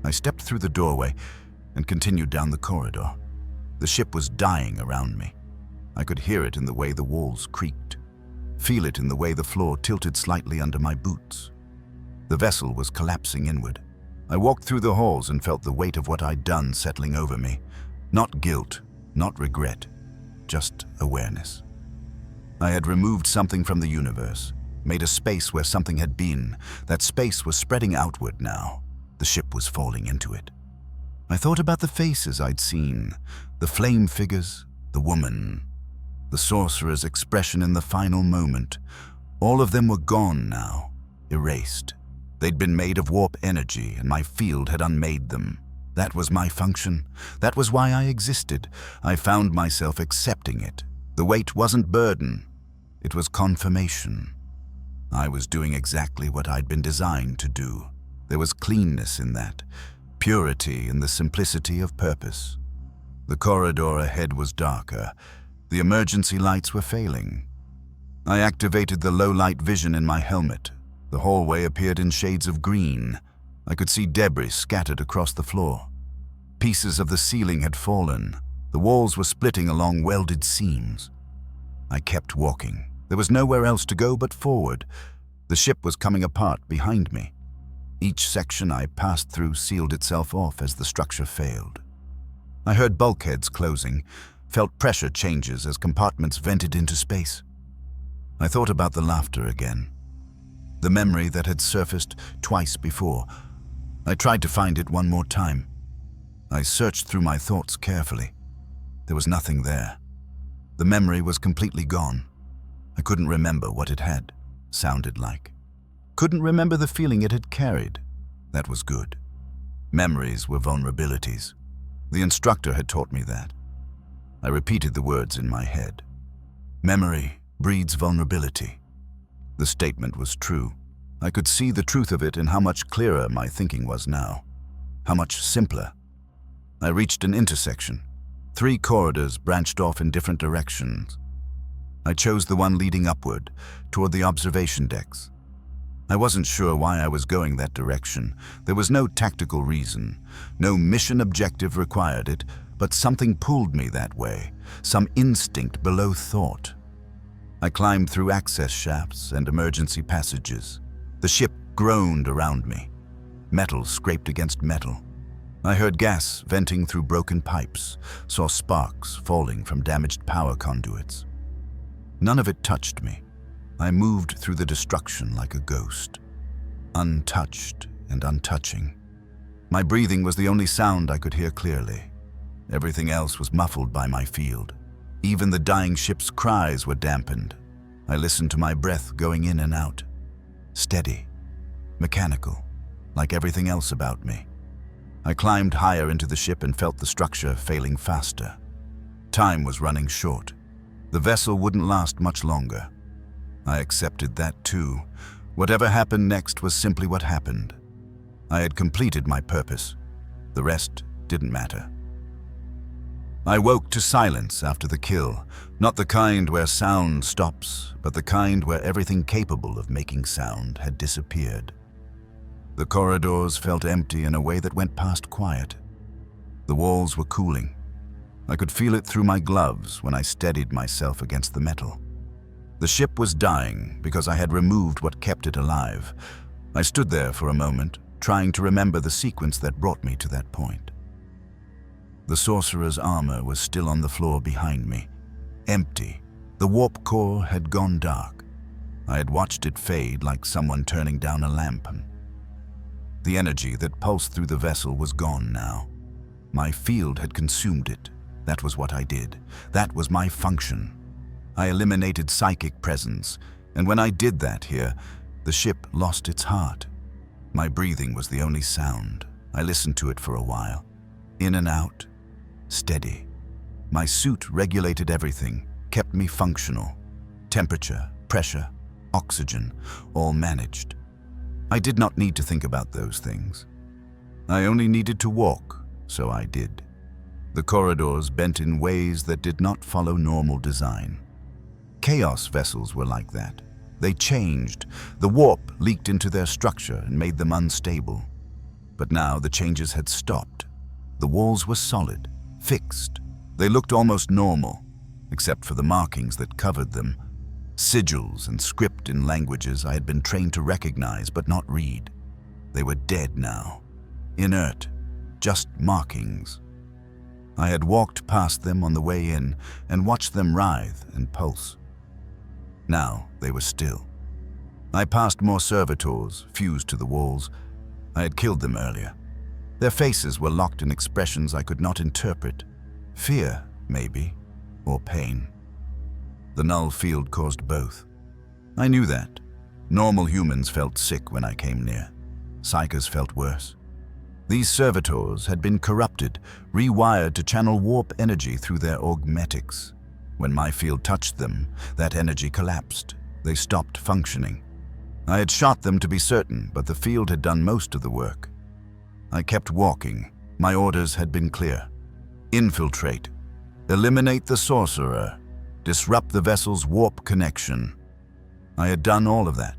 I stepped through the doorway and continued down the corridor. The ship was dying around me. I could hear it in the way the walls creaked, feel it in the way the floor tilted slightly under my boots. The vessel was collapsing inward. I walked through the halls and felt the weight of what I'd done settling over me. Not guilt, not regret, just awareness. I had removed something from the universe, made a space where something had been. That space was spreading outward now. The ship was falling into it. I thought about the faces I'd seen, the flame figures, the woman, the sorcerer's expression in the final moment. All of them were gone now, erased. They'd been made of warp energy, and my field had unmade them. That was my function. That was why I existed. I found myself accepting it. The weight wasn't burden. It was confirmation. I was doing exactly what I'd been designed to do. There was cleanness in that, purity in the simplicity of purpose. The corridor ahead was darker. The emergency lights were failing. I activated the low-light vision in my helmet. The hallway appeared in shades of green. I could see debris scattered across the floor. Pieces of the ceiling had fallen. The walls were splitting along welded seams. I kept walking. There was nowhere else to go but forward. The ship was coming apart behind me. Each section I passed through sealed itself off as the structure failed. I heard bulkheads closing, felt pressure changes as compartments vented into space. I thought about the laughter again. The memory that had surfaced twice before. I tried to find it one more time. I searched through my thoughts carefully. There was nothing there. The memory was completely gone. I couldn't remember what it had sounded like. Couldn't remember the feeling it had carried. That was good. Memories were vulnerabilities. The instructor had taught me that. I repeated the words in my head. Memory breeds vulnerability. The statement was true. I could see the truth of it in how much clearer my thinking was now. How much simpler. I reached an intersection. 3 corridors branched off in different directions. I chose the one leading upward, toward the observation decks. I wasn't sure why I was going that direction. There was no tactical reason. No mission objective required it, but something pulled me that way. Some instinct below thought. I climbed through access shafts and emergency passages. The ship groaned around me. Metal scraped against metal. I heard gas venting through broken pipes, saw sparks falling from damaged power conduits. None of it touched me. I moved through the destruction like a ghost, untouched and untouching. My breathing was the only sound I could hear clearly. Everything else was muffled by my field. Even the dying ship's cries were dampened. I listened to my breath going in and out. Steady, mechanical, like everything else about me. I climbed higher into the ship and felt the structure failing faster. Time was running short. The vessel wouldn't last much longer. I accepted that too. Whatever happened next was simply what happened. I had completed my purpose. The rest didn't matter. I woke to silence after the kill, not the kind where sound stops, but the kind where everything capable of making sound had disappeared. The corridors felt empty in a way that went past quiet. The walls were cooling. I could feel it through my gloves when I steadied myself against the metal. The ship was dying because I had removed what kept it alive. I stood there for a moment, trying to remember the sequence that brought me to that point. The sorcerer's armor was still on the floor behind me, empty. The warp core had gone dark. I had watched it fade like someone turning down a lamp. The energy that pulsed through the vessel was gone now. My field had consumed it. That was what I did. That was my function. I eliminated psychic presence, and when I did that here, the ship lost its heart. My breathing was the only sound. I listened to it for a while. In and out, steady. My suit regulated everything, kept me functional. Temperature, pressure, oxygen, all managed. I did not need to think about those things. I only needed to walk, so I did. The corridors bent in ways that did not follow normal design. Chaos vessels were like that. They changed. The warp leaked into their structure and made them unstable. But now the changes had stopped. The walls were solid, fixed. They looked almost normal, except for the markings that covered them. Sigils and script in languages I had been trained to recognize but not read. They were dead now, inert, just markings. I had walked past them on the way in and watched them writhe and pulse. Now they were still. I passed more servitors, fused to the walls. I had killed them earlier. Their faces were locked in expressions I could not interpret. Fear, maybe, or pain. The null field caused both. I knew that. Normal humans felt sick when I came near. Psychers felt worse. These servitors had been corrupted, rewired to channel warp energy through their augmetics. When my field touched them, that energy collapsed. They stopped functioning. I had shot them to be certain, but the field had done most of the work. I kept walking. My orders had been clear. Infiltrate. Eliminate the sorcerer. Disrupt the vessel's warp connection. I had done all of that.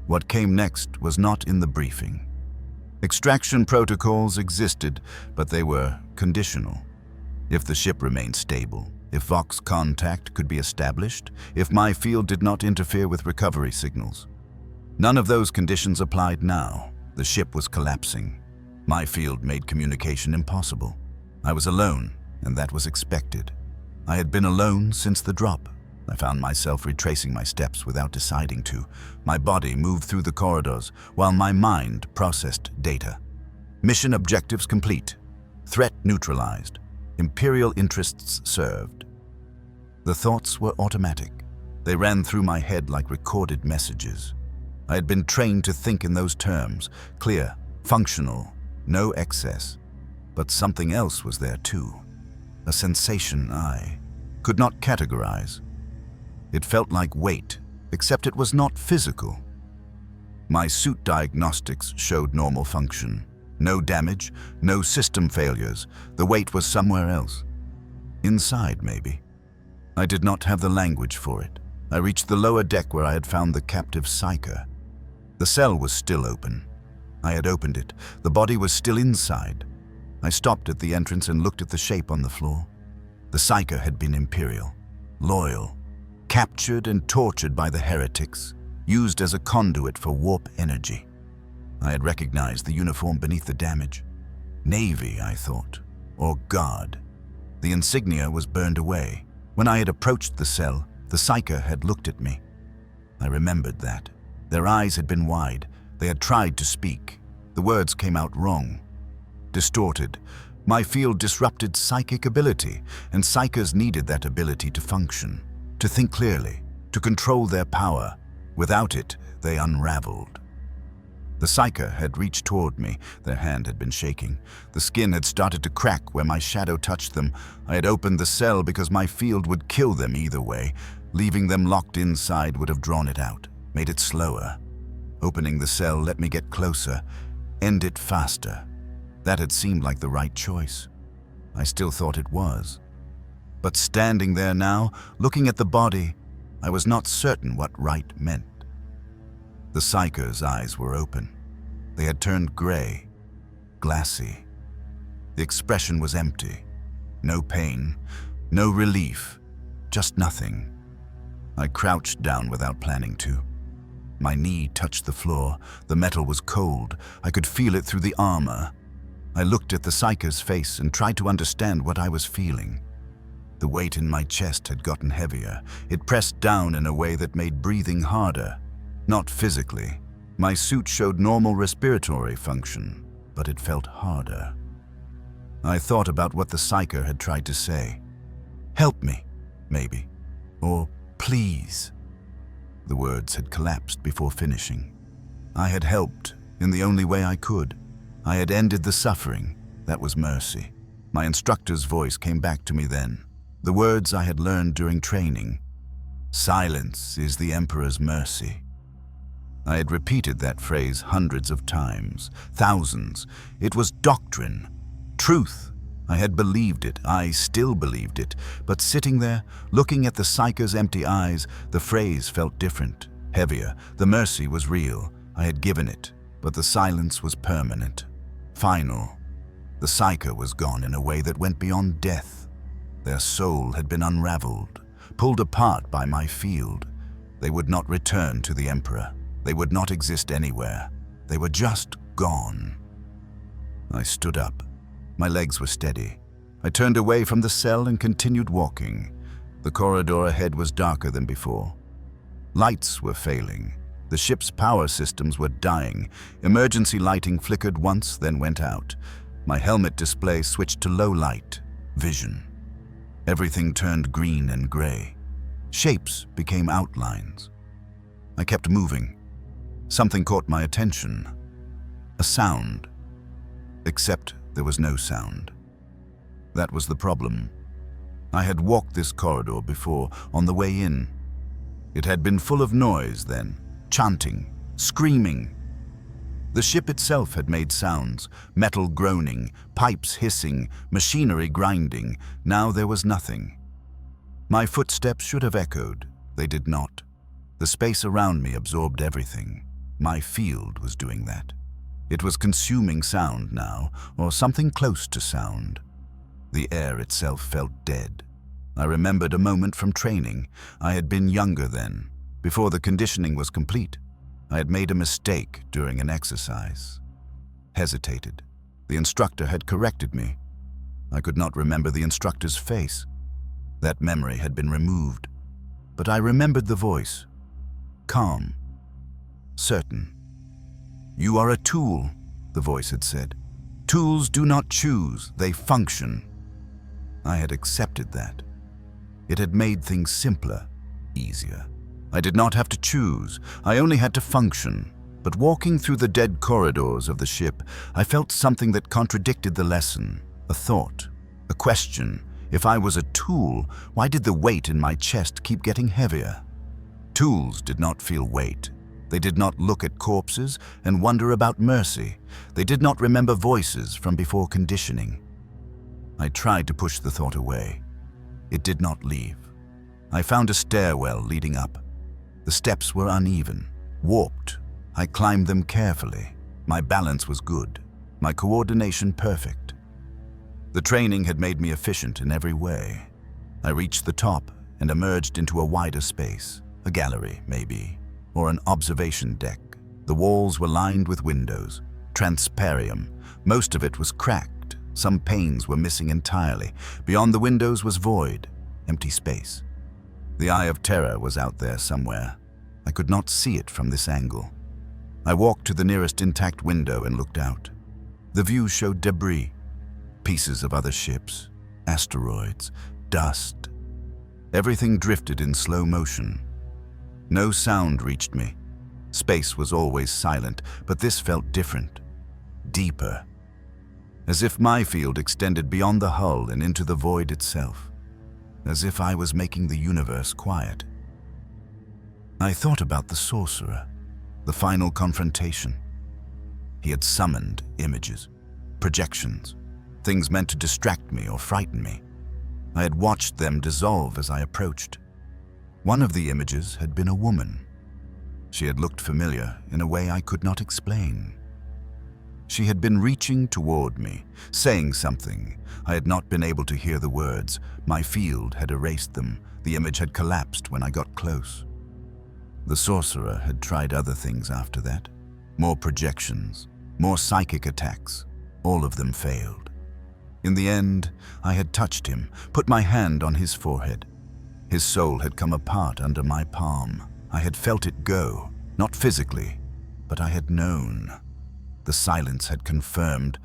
What came next was not in the briefing. Extraction protocols existed, but they were conditional. If the ship remained stable, if Vox contact could be established, if my field did not interfere with recovery signals. None of those conditions applied now. The ship was collapsing. My field made communication impossible. I was alone, and that was expected. I had been alone since the drop. I found myself retracing my steps without deciding to. My body moved through the corridors, while my mind processed data. Mission objectives complete. Threat neutralized. Imperial interests served. The thoughts were automatic. They ran through my head like recorded messages. I had been trained to think in those terms, clear, functional, no excess. But something else was there too. A sensation I could not categorize. It felt like weight, except it was not physical. My suit diagnostics showed normal function. No damage, no system failures. The weight was somewhere else. Inside, maybe. I did not have the language for it. I reached the lower deck where I had found the captive psyker. The cell was still open. I had opened it. The body was still inside. I stopped at the entrance and looked at the shape on the floor. The psyker had been Imperial, loyal, captured and tortured by the heretics, used as a conduit for warp energy. I had recognized the uniform beneath the damage. Navy, I thought, or Guard. The insignia was burned away. When I had approached the cell, the psyker had looked at me. I remembered that. Their eyes had been wide. They had tried to speak. The words came out wrong. Distorted. My field disrupted psychic ability, and psychers needed that ability to function, to think clearly, to control their power. Without it, they unraveled. The Psyker had reached toward me. Their hand had been shaking. The skin had started to crack where my shadow touched them. I had opened the cell because my field would kill them either way. Leaving them locked inside would have drawn it out, made it slower. Opening the cell let me get closer, end it faster. That had seemed like the right choice. I still thought it was. But standing there now, looking at the body, I was not certain what right meant. The Psyker's eyes were open. They had turned gray, glassy. The expression was empty. No pain, no relief, just nothing. I crouched down without planning to. My knee touched the floor. The metal was cold. I could feel it through the armor. I looked at the Psyker's face and tried to understand what I was feeling. The weight in my chest had gotten heavier. It pressed down in a way that made breathing harder. Not physically. My suit showed normal respiratory function, but it felt harder. I thought about what the Psyker had tried to say. Help me, maybe. Or please. The words had collapsed before finishing. I had helped in the only way I could. I had ended the suffering. That was mercy. My instructor's voice came back to me then. The words I had learned during training. Silence is the Emperor's mercy. I had repeated that phrase hundreds of times, thousands. It was doctrine, truth. I had believed it. I still believed it. But sitting there, looking at the Psyker's empty eyes, the phrase felt different, heavier. The mercy was real. I had given it, but the silence was permanent, final. The Psyker was gone in a way that went beyond death. Their soul had been unraveled, pulled apart by my field. They would not return to the Emperor. They would not exist anywhere. They were just gone. I stood up. My legs were steady. I turned away from the cell and continued walking. The corridor ahead was darker than before. Lights were failing. The ship's power systems were dying. Emergency lighting flickered once, then went out. My helmet display switched to low light, vision. Everything turned green and gray. Shapes became outlines. I kept moving. Something caught my attention. A sound. Except there was no sound. That was the problem. I had walked this corridor before, on the way in. It had been full of noise then, chanting, screaming. The ship itself had made sounds, metal groaning, pipes hissing, machinery grinding. Now there was nothing. My footsteps should have echoed. They did not. The space around me absorbed everything. My field was doing that. It was consuming sound now, or something close to sound. The air itself felt dead. I remembered a moment from training. I had been younger then, before the conditioning was complete. I had made a mistake during an exercise. Hesitated. The instructor had corrected me. I could not remember the instructor's face. That memory had been removed. But I remembered the voice. Calm. Certain. "You are a tool," the voice had said. "Tools do not choose, they function." I had accepted that. It had made things simpler, easier. I did not have to choose, I only had to function. But walking through the dead corridors of the ship, I felt something that contradicted the lesson. A thought, a question. If I was a tool, why did the weight in my chest keep getting heavier? Tools did not feel weight. They did not look at corpses and wonder about mercy. They did not remember voices from before conditioning. I tried to push the thought away. It did not leave. I found a stairwell leading up. The steps were uneven, warped. I climbed them carefully. My balance was good, my coordination perfect. The training had made me efficient in every way. I reached the top and emerged into a wider space, a gallery, maybe, or an observation deck. The walls were lined with windows, transparium. Most of it was cracked. Some panes were missing entirely. Beyond the windows was void, empty space. The Eye of Terror was out there somewhere. I could not see it from this angle. I walked to the nearest intact window and looked out. The view showed debris, pieces of other ships, asteroids, dust. Everything drifted in slow motion. No sound reached me. Space was always silent, but this felt different, deeper, as if my field extended beyond the hull and into the void itself, as if I was making the universe quiet. I thought about the sorcerer, the final confrontation. He had summoned images, projections, things meant to distract me or frighten me. I had watched them dissolve as I approached. One of the images had been a woman. She had looked familiar in a way I could not explain. She had been reaching toward me, saying something. I had not been able to hear the words. My field had erased them. The image had collapsed when I got close. The sorcerer had tried other things after that. More projections, more psychic attacks. All of them failed. In the end, I had touched him, put my hand on his forehead. His soul had come apart under my palm. I had felt it go, not physically, but I had known. The silence had confirmed.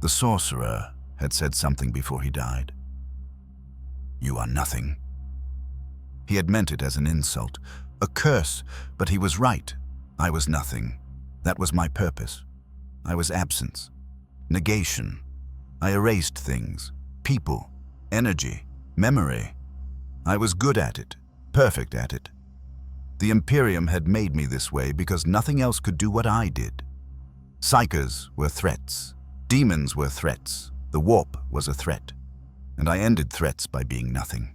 The sorcerer had said something before he died. "You are nothing." He had meant it as an insult, a curse, but he was right. I was nothing. That was my purpose. I was absence, negation. I erased things, people, energy, memory. I was good at it, perfect at it. The Imperium had made me this way because nothing else could do what I did. Psychers were threats. Demons were threats. The warp was a threat. And I ended threats by being nothing.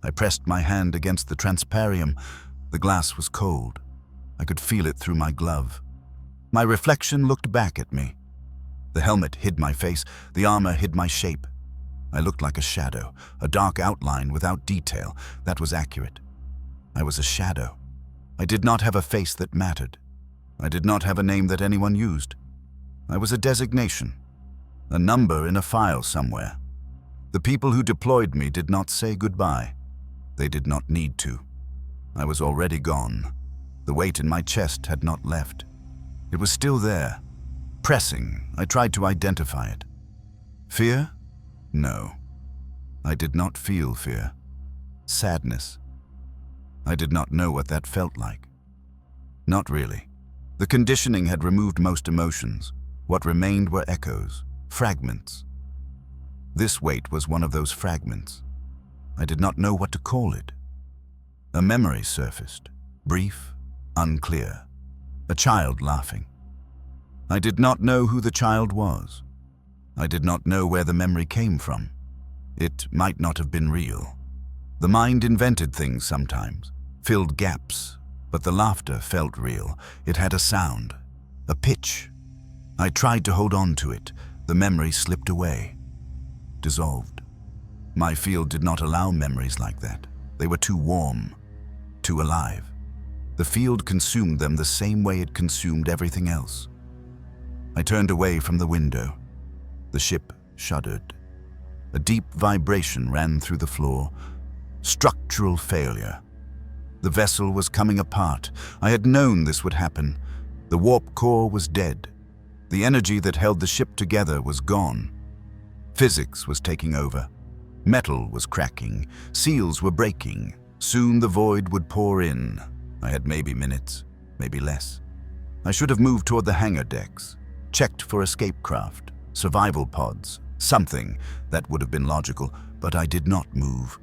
I pressed my hand against the transparium. The glass was cold. I could feel it through my glove. My reflection looked back at me. The helmet hid my face. The armor hid my shape. I looked like a shadow, a dark outline without detail. That was accurate. I was a shadow. I did not have a face that mattered. I did not have a name that anyone used. I was a designation, a number in a file somewhere. The people who deployed me did not say goodbye. They did not need to. I was already gone. The weight in my chest had not left. It was still there, pressing. I tried to identify it. Fear? No. I did not feel fear. Sadness. I did not know what that felt like. Not really. The conditioning had removed most emotions. What remained were echoes, fragments. This weight was one of those fragments. I did not know what to call it. A memory surfaced, brief, unclear. A child laughing. I did not know who the child was. I did not know where the memory came from. It might not have been real. The mind invented things sometimes, filled gaps, but the laughter felt real. It had a sound, a pitch. I tried to hold on to it. The memory slipped away, dissolved. My field did not allow memories like that. They were too warm, too alive. The field consumed them the same way it consumed everything else. I turned away from the window. The ship shuddered. A deep vibration ran through the floor. Structural failure. The vessel was coming apart. I had known this would happen. The warp core was dead. The energy that held the ship together was gone. Physics was taking over. Metal was cracking. Seals were breaking. Soon the void would pour in. I had maybe minutes, maybe less. I should have moved toward the hangar decks, checked for escape craft, survival pods, something that would have been logical, but I did not move.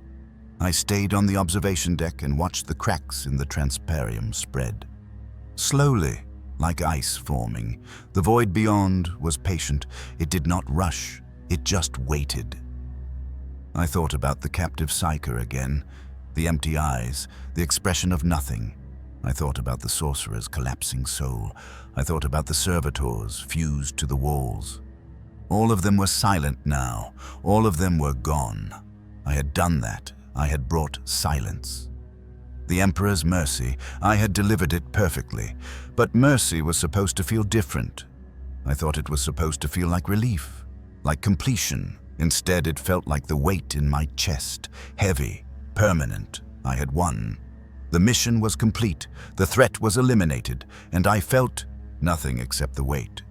I stayed on the observation deck and watched the cracks in the transparium spread. Slowly, like ice forming, the void beyond was patient. It did not rush, it just waited. I thought about the captive psyker again, the empty eyes, the expression of nothing. I thought about the sorcerer's collapsing soul. I thought about the servitors fused to the walls. All of them were silent now. All of them were gone. I had done that. I had brought silence. The Emperor's mercy, I had delivered it perfectly. But mercy was supposed to feel different. I thought it was supposed to feel like relief, like completion. Instead, it felt like the weight in my chest, heavy, permanent. I had won. The mission was complete, the threat was eliminated, and I felt nothing except the weight.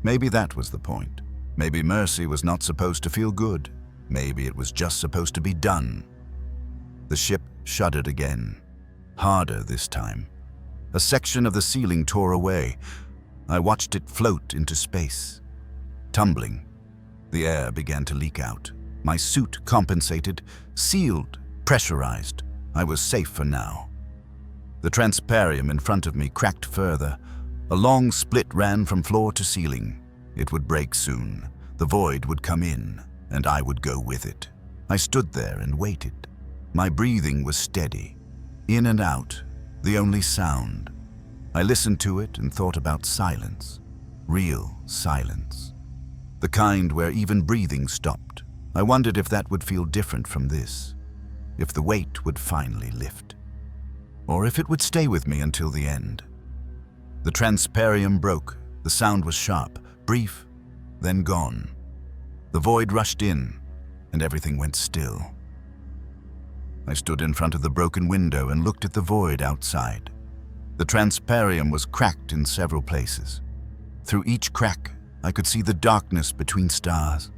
Maybe that was the point. Maybe mercy was not supposed to feel good. Maybe it was just supposed to be done. The ship shuddered again. harder this time. A section of the ceiling tore away. I watched it float into space. Tumbling, the air began to leak out. My suit compensated, sealed, pressurized. I was safe for now. The transparium in front of me cracked further. A long split ran from floor to ceiling. It would break soon. The void would come in, and I would go with it. I stood there and waited. My breathing was steady. In and out, the only sound. I listened to it and thought about silence. Real silence. The kind where even breathing stopped. I wondered if that would feel different from this. If the weight would finally lift. Or if it would stay with me until the end. The transparium broke. The sound was sharp, brief, then gone. The void rushed in, and everything went still. I stood in front of the broken window and looked at the void outside. The transparium was cracked in several places. Through each crack, I could see the darkness between stars.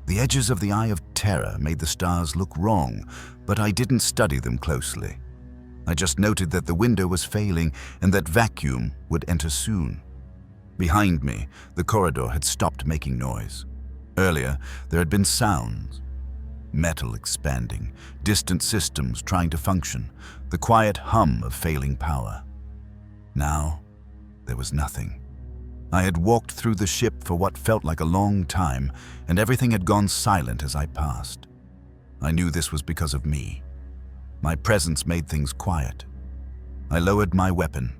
The edges of the Eye of Terror made the stars look wrong, but I didn't study them closely. I just noted that the window was failing and that vacuum would enter soon. Behind me, the corridor had stopped making noise. Earlier, there had been sounds. Metal expanding, distant systems trying to function, the quiet hum of failing power. Now, there was nothing. I had walked through the ship for what felt like a long time, and everything had gone silent as I passed. I knew this was because of me. My presence made things quiet. I lowered my weapon.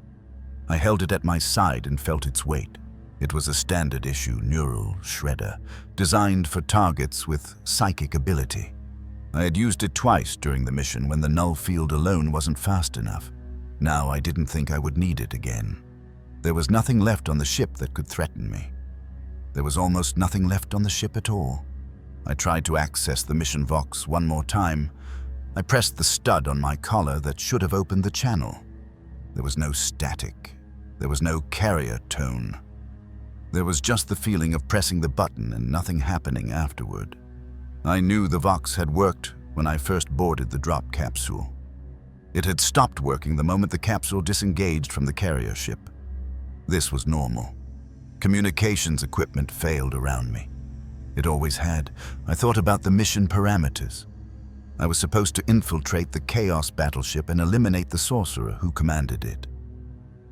I held it at my side and felt its weight. It was a standard issue neural shredder, designed for targets with psychic ability. I had used it twice during the mission when the null field alone wasn't fast enough. Now I didn't think I would need it again. There was nothing left on the ship that could threaten me. There was almost nothing left on the ship at all. I tried to access the mission Vox one more time. I pressed the stud on my collar that should have opened the channel. There was no static. There was no carrier tone. There was just the feeling of pressing the button and nothing happening afterward. I knew the Vox had worked when I first boarded the drop capsule. It had stopped working the moment the capsule disengaged from the carrier ship. This was normal. Communications equipment failed around me. It always had. I thought about the mission parameters. I was supposed to infiltrate the Chaos battleship and eliminate the sorcerer who commanded it.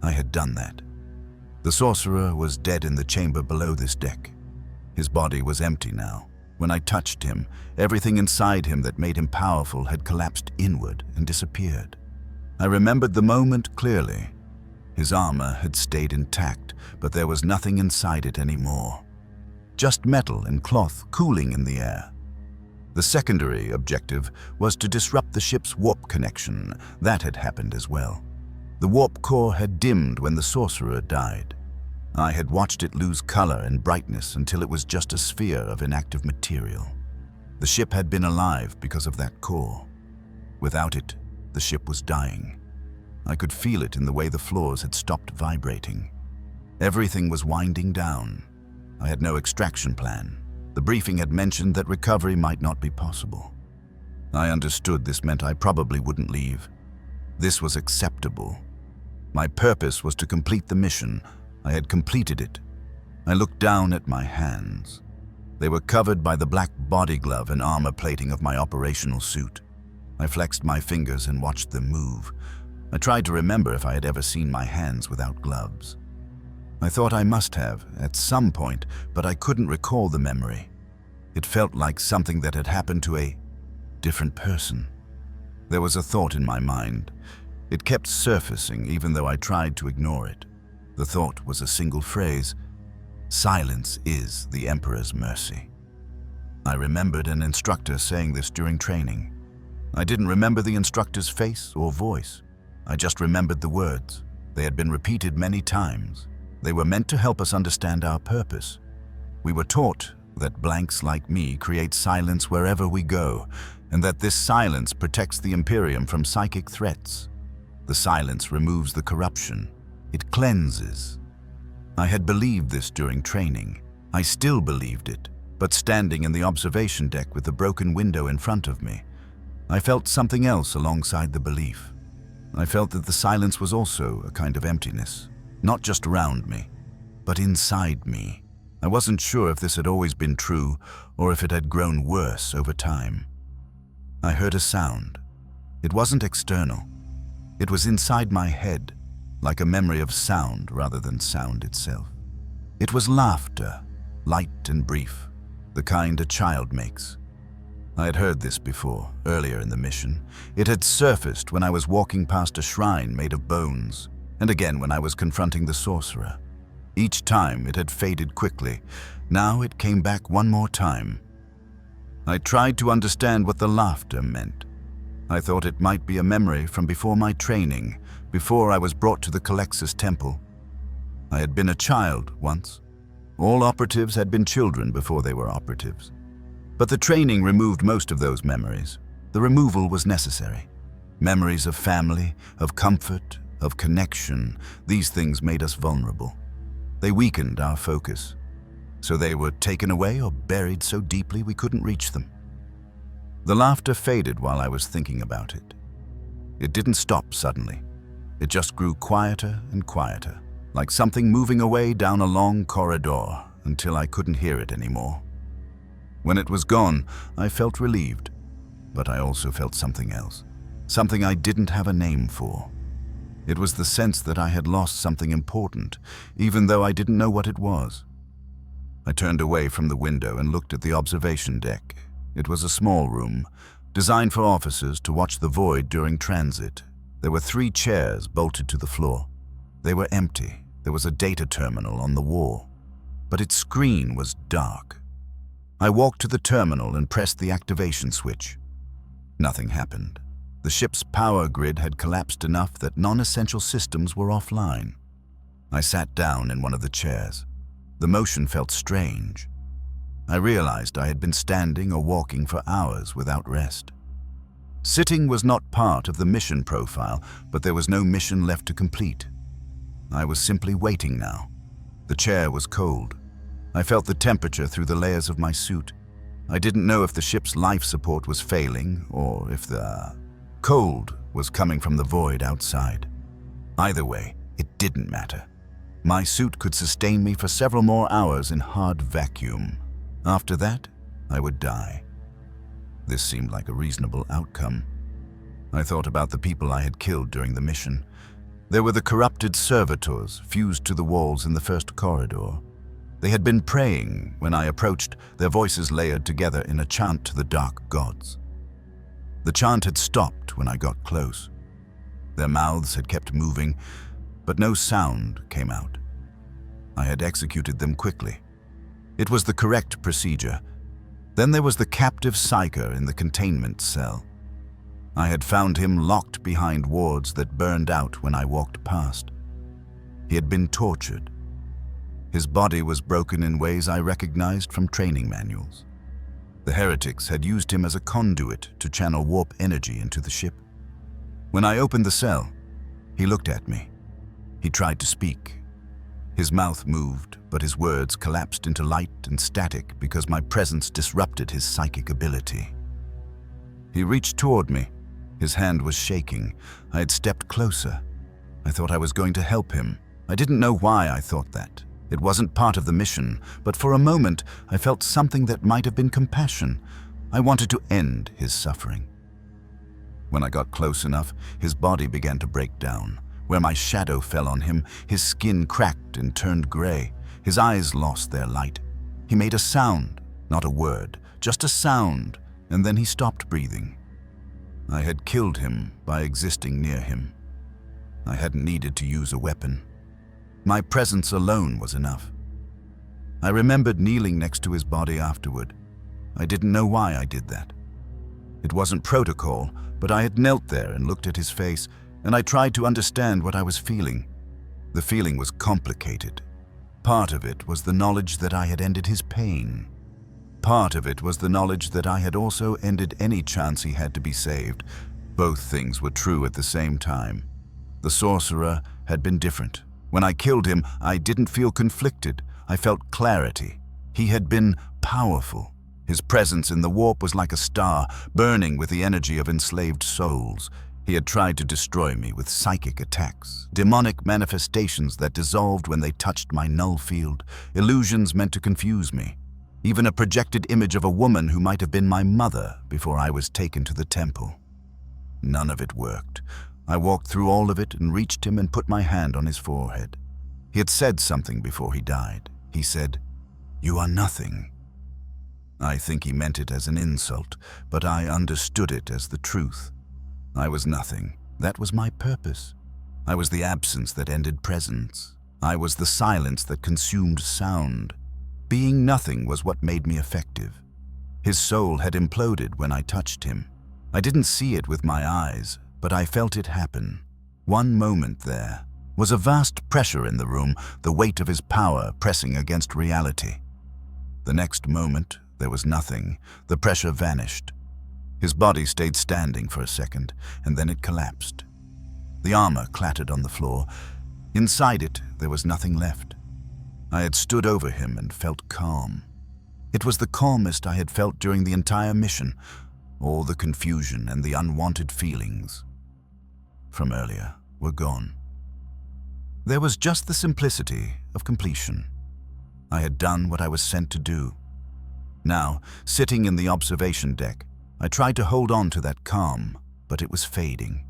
I had done that. The sorcerer was dead in the chamber below this deck. His body was empty now. When I touched him, everything inside him that made him powerful had collapsed inward and disappeared. I remembered the moment clearly. His armor had stayed intact, but there was nothing inside it anymore. Just metal and cloth cooling in the air. The secondary objective was to disrupt the ship's warp connection. That had happened as well. The warp core had dimmed when the sorcerer died. I had watched it lose color and brightness until it was just a sphere of inactive material. The ship had been alive because of that core. Without it, the ship was dying. I could feel it in the way the floors had stopped vibrating. Everything was winding down. I had no extraction plan. The briefing had mentioned that recovery might not be possible. I understood this meant I probably wouldn't leave. This was acceptable. My purpose was to complete the mission. I had completed it. I looked down at my hands. They were covered by the black body glove and armor plating of my operational suit. I flexed my fingers and watched them move. I tried to remember if I had ever seen my hands without gloves. I thought I must have, at some point, but I couldn't recall the memory. It felt like something that had happened to a different person. There was a thought in my mind. It kept surfacing even though I tried to ignore it. The thought was a single phrase: "Silence is the Emperor's mercy." I remembered an instructor saying this during training. I didn't remember the instructor's face or voice. I just remembered the words. They had been repeated many times. They were meant to help us understand our purpose. We were taught that blanks like me create silence wherever we go, and that this silence protects the Imperium from psychic threats. The silence removes the corruption. It cleanses. I had believed this during training. I still believed it, but standing in the observation deck with the broken window in front of me, I felt something else alongside the belief. I felt that the silence was also a kind of emptiness, not just around me, but inside me. I wasn't sure if this had always been true or if it had grown worse over time. I heard a sound. It wasn't external. It was inside my head, like a memory of sound rather than sound itself. It was laughter, light and brief, the kind a child makes. I had heard this before, earlier in the mission. It had surfaced when I was walking past a shrine made of bones, and again when I was confronting the sorcerer. Each time it had faded quickly. Now it came back one more time. I tried to understand what the laughter meant. I thought it might be a memory from before my training, before I was brought to the Culexus temple. I had been a child once. All operatives had been children before they were operatives. But the training removed most of those memories. The removal was necessary. Memories of family, of comfort, of connection, these things made us vulnerable. They weakened our focus. So they were taken away or buried so deeply we couldn't reach them. The laughter faded while I was thinking about it. It didn't stop suddenly. It just grew quieter and quieter, like something moving away down a long corridor until I couldn't hear it anymore. When it was gone, I felt relieved, but I also felt something else, something I didn't have a name for. It was the sense that I had lost something important, even though I didn't know what it was. I turned away from the window and looked at the observation deck. It was a small room, designed for officers to watch the void during transit. There were 3 chairs bolted to the floor. They were empty. There was a data terminal on the wall, but its screen was dark. I walked to the terminal and pressed the activation switch. Nothing happened. The ship's power grid had collapsed enough that non-essential systems were offline. I sat down in one of the chairs. The motion felt strange. I realized I had been standing or walking for hours without rest. Sitting was not part of the mission profile, but there was no mission left to complete. I was simply waiting now. The chair was cold. I felt the temperature through the layers of my suit. I didn't know if the ship's life support was failing or if the cold was coming from the void outside. Either way, it didn't matter. My suit could sustain me for several more hours in hard vacuum. After that, I would die. This seemed like a reasonable outcome. I thought about the people I had killed during the mission. There were the corrupted servitors fused to the walls in the first corridor. They had been praying when I approached, their voices layered together in a chant to the dark gods. The chant had stopped when I got close. Their mouths had kept moving, but no sound came out. I had executed them quickly. It was the correct procedure. Then there was the captive psyker in the containment cell. I had found him locked behind wards that burned out when I walked past. He had been tortured. His body was broken in ways I recognized from training manuals. The heretics had used him as a conduit to channel warp energy into the ship. When I opened the cell, he looked at me. He tried to speak. His mouth moved, but his words collapsed into light and static because my presence disrupted his psychic ability. He reached toward me. His hand was shaking. I had stepped closer. I thought I was going to help him. I didn't know why I thought that. It wasn't part of the mission, but for a moment I felt something that might have been compassion. I wanted to end his suffering. When I got close enough, his body began to break down. Where my shadow fell on him, his skin cracked and turned gray. His eyes lost their light. He made a sound, not a word, just a sound, and then he stopped breathing. I had killed him by existing near him. I hadn't needed to use a weapon. My presence alone was enough. I remembered kneeling next to his body afterward. I didn't know why I did that. It wasn't protocol, but I had knelt there and looked at his face, and I tried to understand what I was feeling. The feeling was complicated. Part of it was the knowledge that I had ended his pain. Part of it was the knowledge that I had also ended any chance he had to be saved. Both things were true at the same time. The sorcerer had been different. When I killed him, I didn't feel conflicted. I felt clarity. He had been powerful. His presence in the warp was like a star, burning with the energy of enslaved souls. He had tried to destroy me with psychic attacks, demonic manifestations that dissolved when they touched my null field, illusions meant to confuse me, even a projected image of a woman who might have been my mother before I was taken to the temple. None of it worked. I walked through all of it and reached him and put my hand on his forehead. He had said something before he died. He said, "You are nothing." I think he meant it as an insult, but I understood it as the truth. I was nothing. That was my purpose. I was the absence that ended presence. I was the silence that consumed sound. Being nothing was what made me effective. His soul had imploded when I touched him. I didn't see it with my eyes, but I felt it happen. One moment there was a vast pressure in the room, the weight of his power pressing against reality. The next moment, there was nothing. The pressure vanished. His body stayed standing for a second, and then it collapsed. The armor clattered on the floor. Inside it, there was nothing left. I had stood over him and felt calm. It was the calmest I had felt during the entire mission. All the confusion and the unwanted feelings from earlier were gone. There was just the simplicity of completion. I had done what I was sent to do. Now, sitting in the observation deck, I tried to hold on to that calm, but it was fading.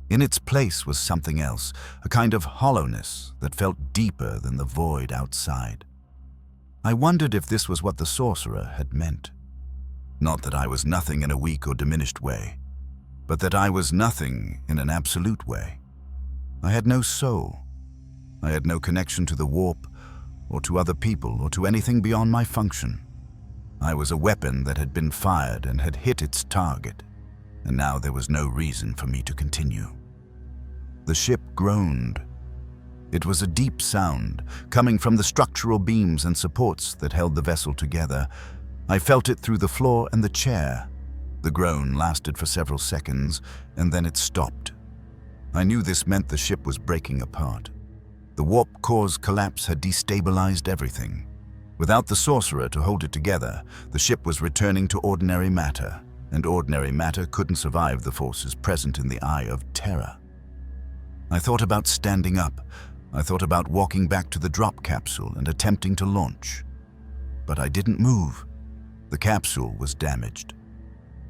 In its place was something else, a kind of hollowness that felt deeper than the void outside. I wondered if this was what the sorcerer had meant. Not that I was nothing in a weak or diminished way, but that I was nothing in an absolute way. I had no soul. I had no connection to the warp, or to other people, or to anything beyond my function. I was a weapon that had been fired and had hit its target, and now there was no reason for me to continue. The ship groaned. It was a deep sound, coming from the structural beams and supports that held the vessel together. I felt it through the floor and the chair. The groan lasted for several seconds, and then it stopped. I knew this meant the ship was breaking apart. The warp core's collapse had destabilized everything. Without the sorcerer to hold it together, the ship was returning to ordinary matter, and ordinary matter couldn't survive the forces present in the Eye of Terror. I thought about standing up. I thought about walking back to the drop capsule and attempting to launch. But I didn't move. The capsule was damaged.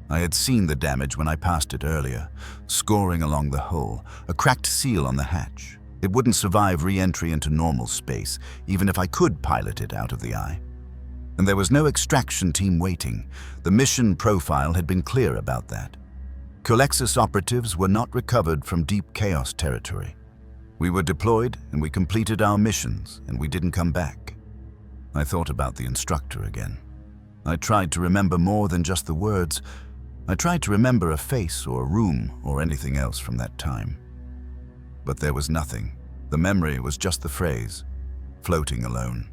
I had seen the damage when I passed it earlier, scoring along the hull, a cracked seal on the hatch. It wouldn't survive re-entry into normal space, even if I could pilot it out of the eye. And there was no extraction team waiting. The mission profile had been clear about that. Culexus operatives were not recovered from deep chaos territory. We were deployed, and we completed our missions, and we didn't come back. I thought about the instructor again. I tried to remember more than just the words. I tried to remember a face or a room or anything else from that time. But there was nothing. The memory was just the phrase, floating alone.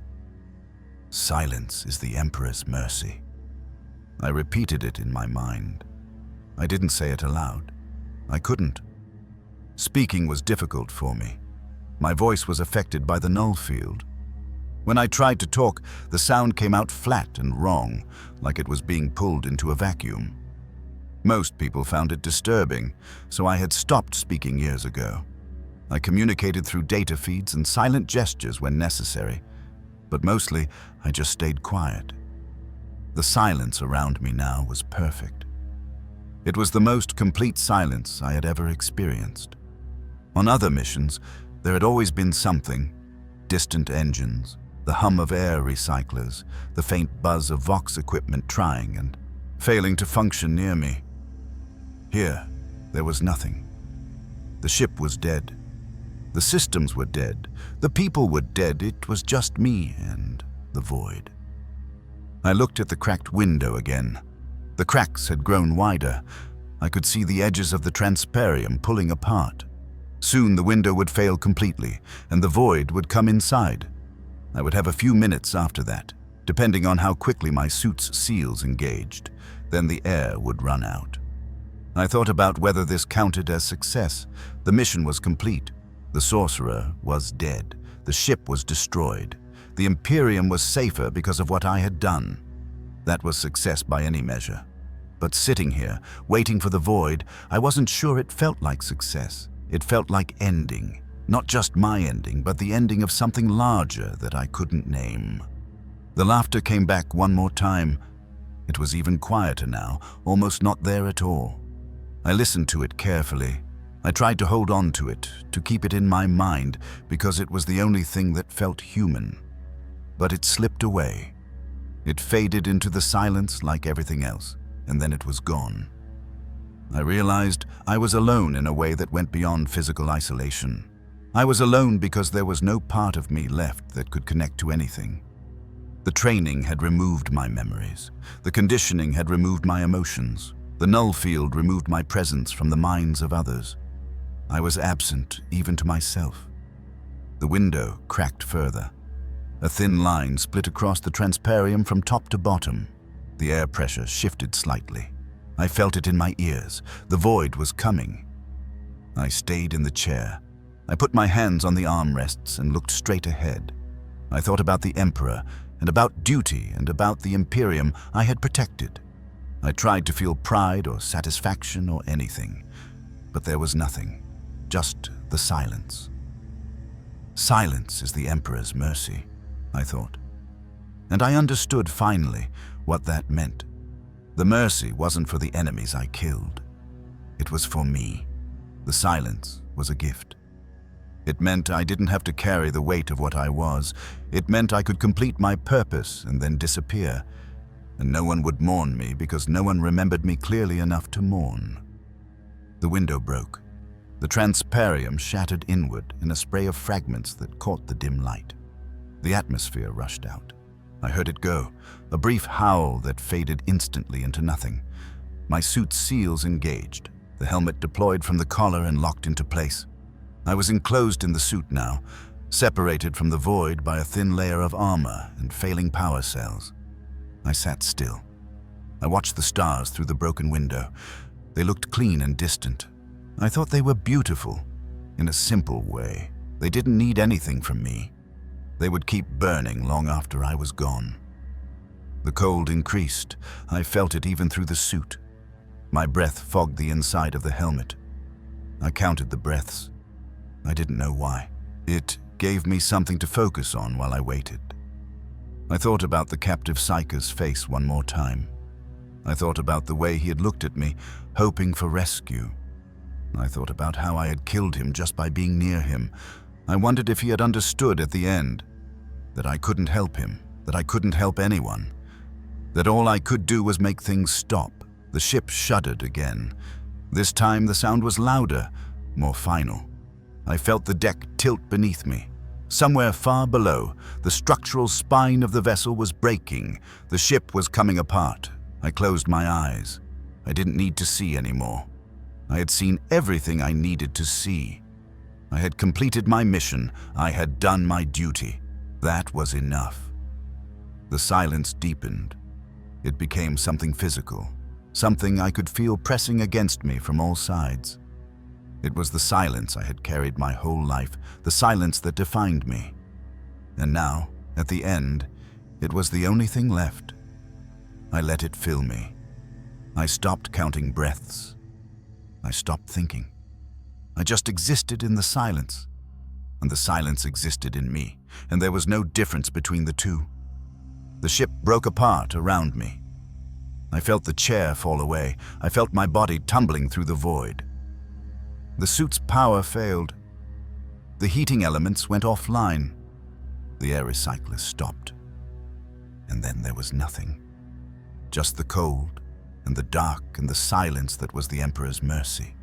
Silence is the Emperor's mercy. I repeated it in my mind. I didn't say it aloud. I couldn't. Speaking was difficult for me. My voice was affected by the null field. When I tried to talk, the sound came out flat and wrong, like it was being pulled into a vacuum. Most people found it disturbing, so I had stopped speaking years ago. I communicated through data feeds and silent gestures when necessary, but mostly I just stayed quiet. The silence around me now was perfect. It was the most complete silence I had ever experienced. On other missions, there had always been something: distant engines, the hum of air recyclers, the faint buzz of Vox equipment trying and failing to function near me. Here, there was nothing. The ship was dead. The systems were dead. The people were dead. It was just me and the void. I looked at the cracked window again. The cracks had grown wider. I could see the edges of the transparium pulling apart. Soon the window would fail completely, and the void would come inside. I would have a few minutes after that, depending on how quickly my suit's seals engaged. Then the air would run out. I thought about whether this counted as success. The mission was complete. The sorcerer was dead. The ship was destroyed. The Imperium was safer because of what I had done. That was success by any measure. But sitting here, waiting for the void, I wasn't sure it felt like success. It felt like ending. Not just my ending, but the ending of something larger that I couldn't name. The laughter came back one more time. It was even quieter now, almost not there at all. I listened to it carefully. I tried to hold on to it, to keep it in my mind, because it was the only thing that felt human. But it slipped away. It faded into the silence like everything else, and then it was gone. I realized I was alone in a way that went beyond physical isolation. I was alone because there was no part of me left that could connect to anything. The training had removed my memories. The conditioning had removed my emotions. The null field removed my presence from the minds of others. I was absent even to myself. The window cracked further. A thin line split across the transparium from top to bottom. The air pressure shifted slightly. I felt it in my ears. The void was coming. I stayed in the chair. I put my hands on the armrests and looked straight ahead. I thought about the Emperor, and about duty, and about the Imperium I had protected. I tried to feel pride or satisfaction or anything, but there was nothing, just the silence. Silence is the Emperor's mercy, I thought. And I understood finally what that meant. The mercy wasn't for the enemies I killed. It was for me. The silence was a gift. It meant I didn't have to carry the weight of what I was. It meant I could complete my purpose and then disappear. And no one would mourn me because no one remembered me clearly enough to mourn. The window broke. The transparium shattered inward in a spray of fragments that caught the dim light. The atmosphere rushed out. I heard it go, a brief howl that faded instantly into nothing. My suit's seals engaged, the helmet deployed from the collar and locked into place. I was enclosed in the suit now, separated from the void by a thin layer of armor and failing power cells. I sat still. I watched the stars through the broken window. They looked clean and distant. I thought they were beautiful, in a simple way. They didn't need anything from me. They would keep burning long after I was gone. The cold increased. I felt it even through the suit. My breath fogged the inside of the helmet. I counted the breaths. I didn't know why. It gave me something to focus on while I waited. I thought about the captive Psyker's face one more time. I thought about the way he had looked at me, hoping for rescue. I thought about how I had killed him just by being near him. I wondered if he had understood at the end that I couldn't help him, that I couldn't help anyone, that all I could do was make things stop. The ship shuddered again. This time the sound was louder, more final. I felt the deck tilt beneath me. Somewhere far below, the structural spine of the vessel was breaking. The ship was coming apart. I closed my eyes. I didn't need to see anymore. I had seen everything I needed to see. I had completed my mission. I had done my duty. That was enough. The silence deepened. It became something physical, something I could feel pressing against me from all sides. It was the silence I had carried my whole life, the silence that defined me. And now, at the end, it was the only thing left. I let it fill me. I stopped counting breaths. I stopped thinking. I just existed in the silence. And the silence existed in me, and there was no difference between the two. The ship broke apart around me. I felt the chair fall away. I felt my body tumbling through the void. The suit's power failed. The heating elements went offline. The air recyclers stopped. And then there was nothing. Just the cold and the dark and the silence that was the Emperor's mercy.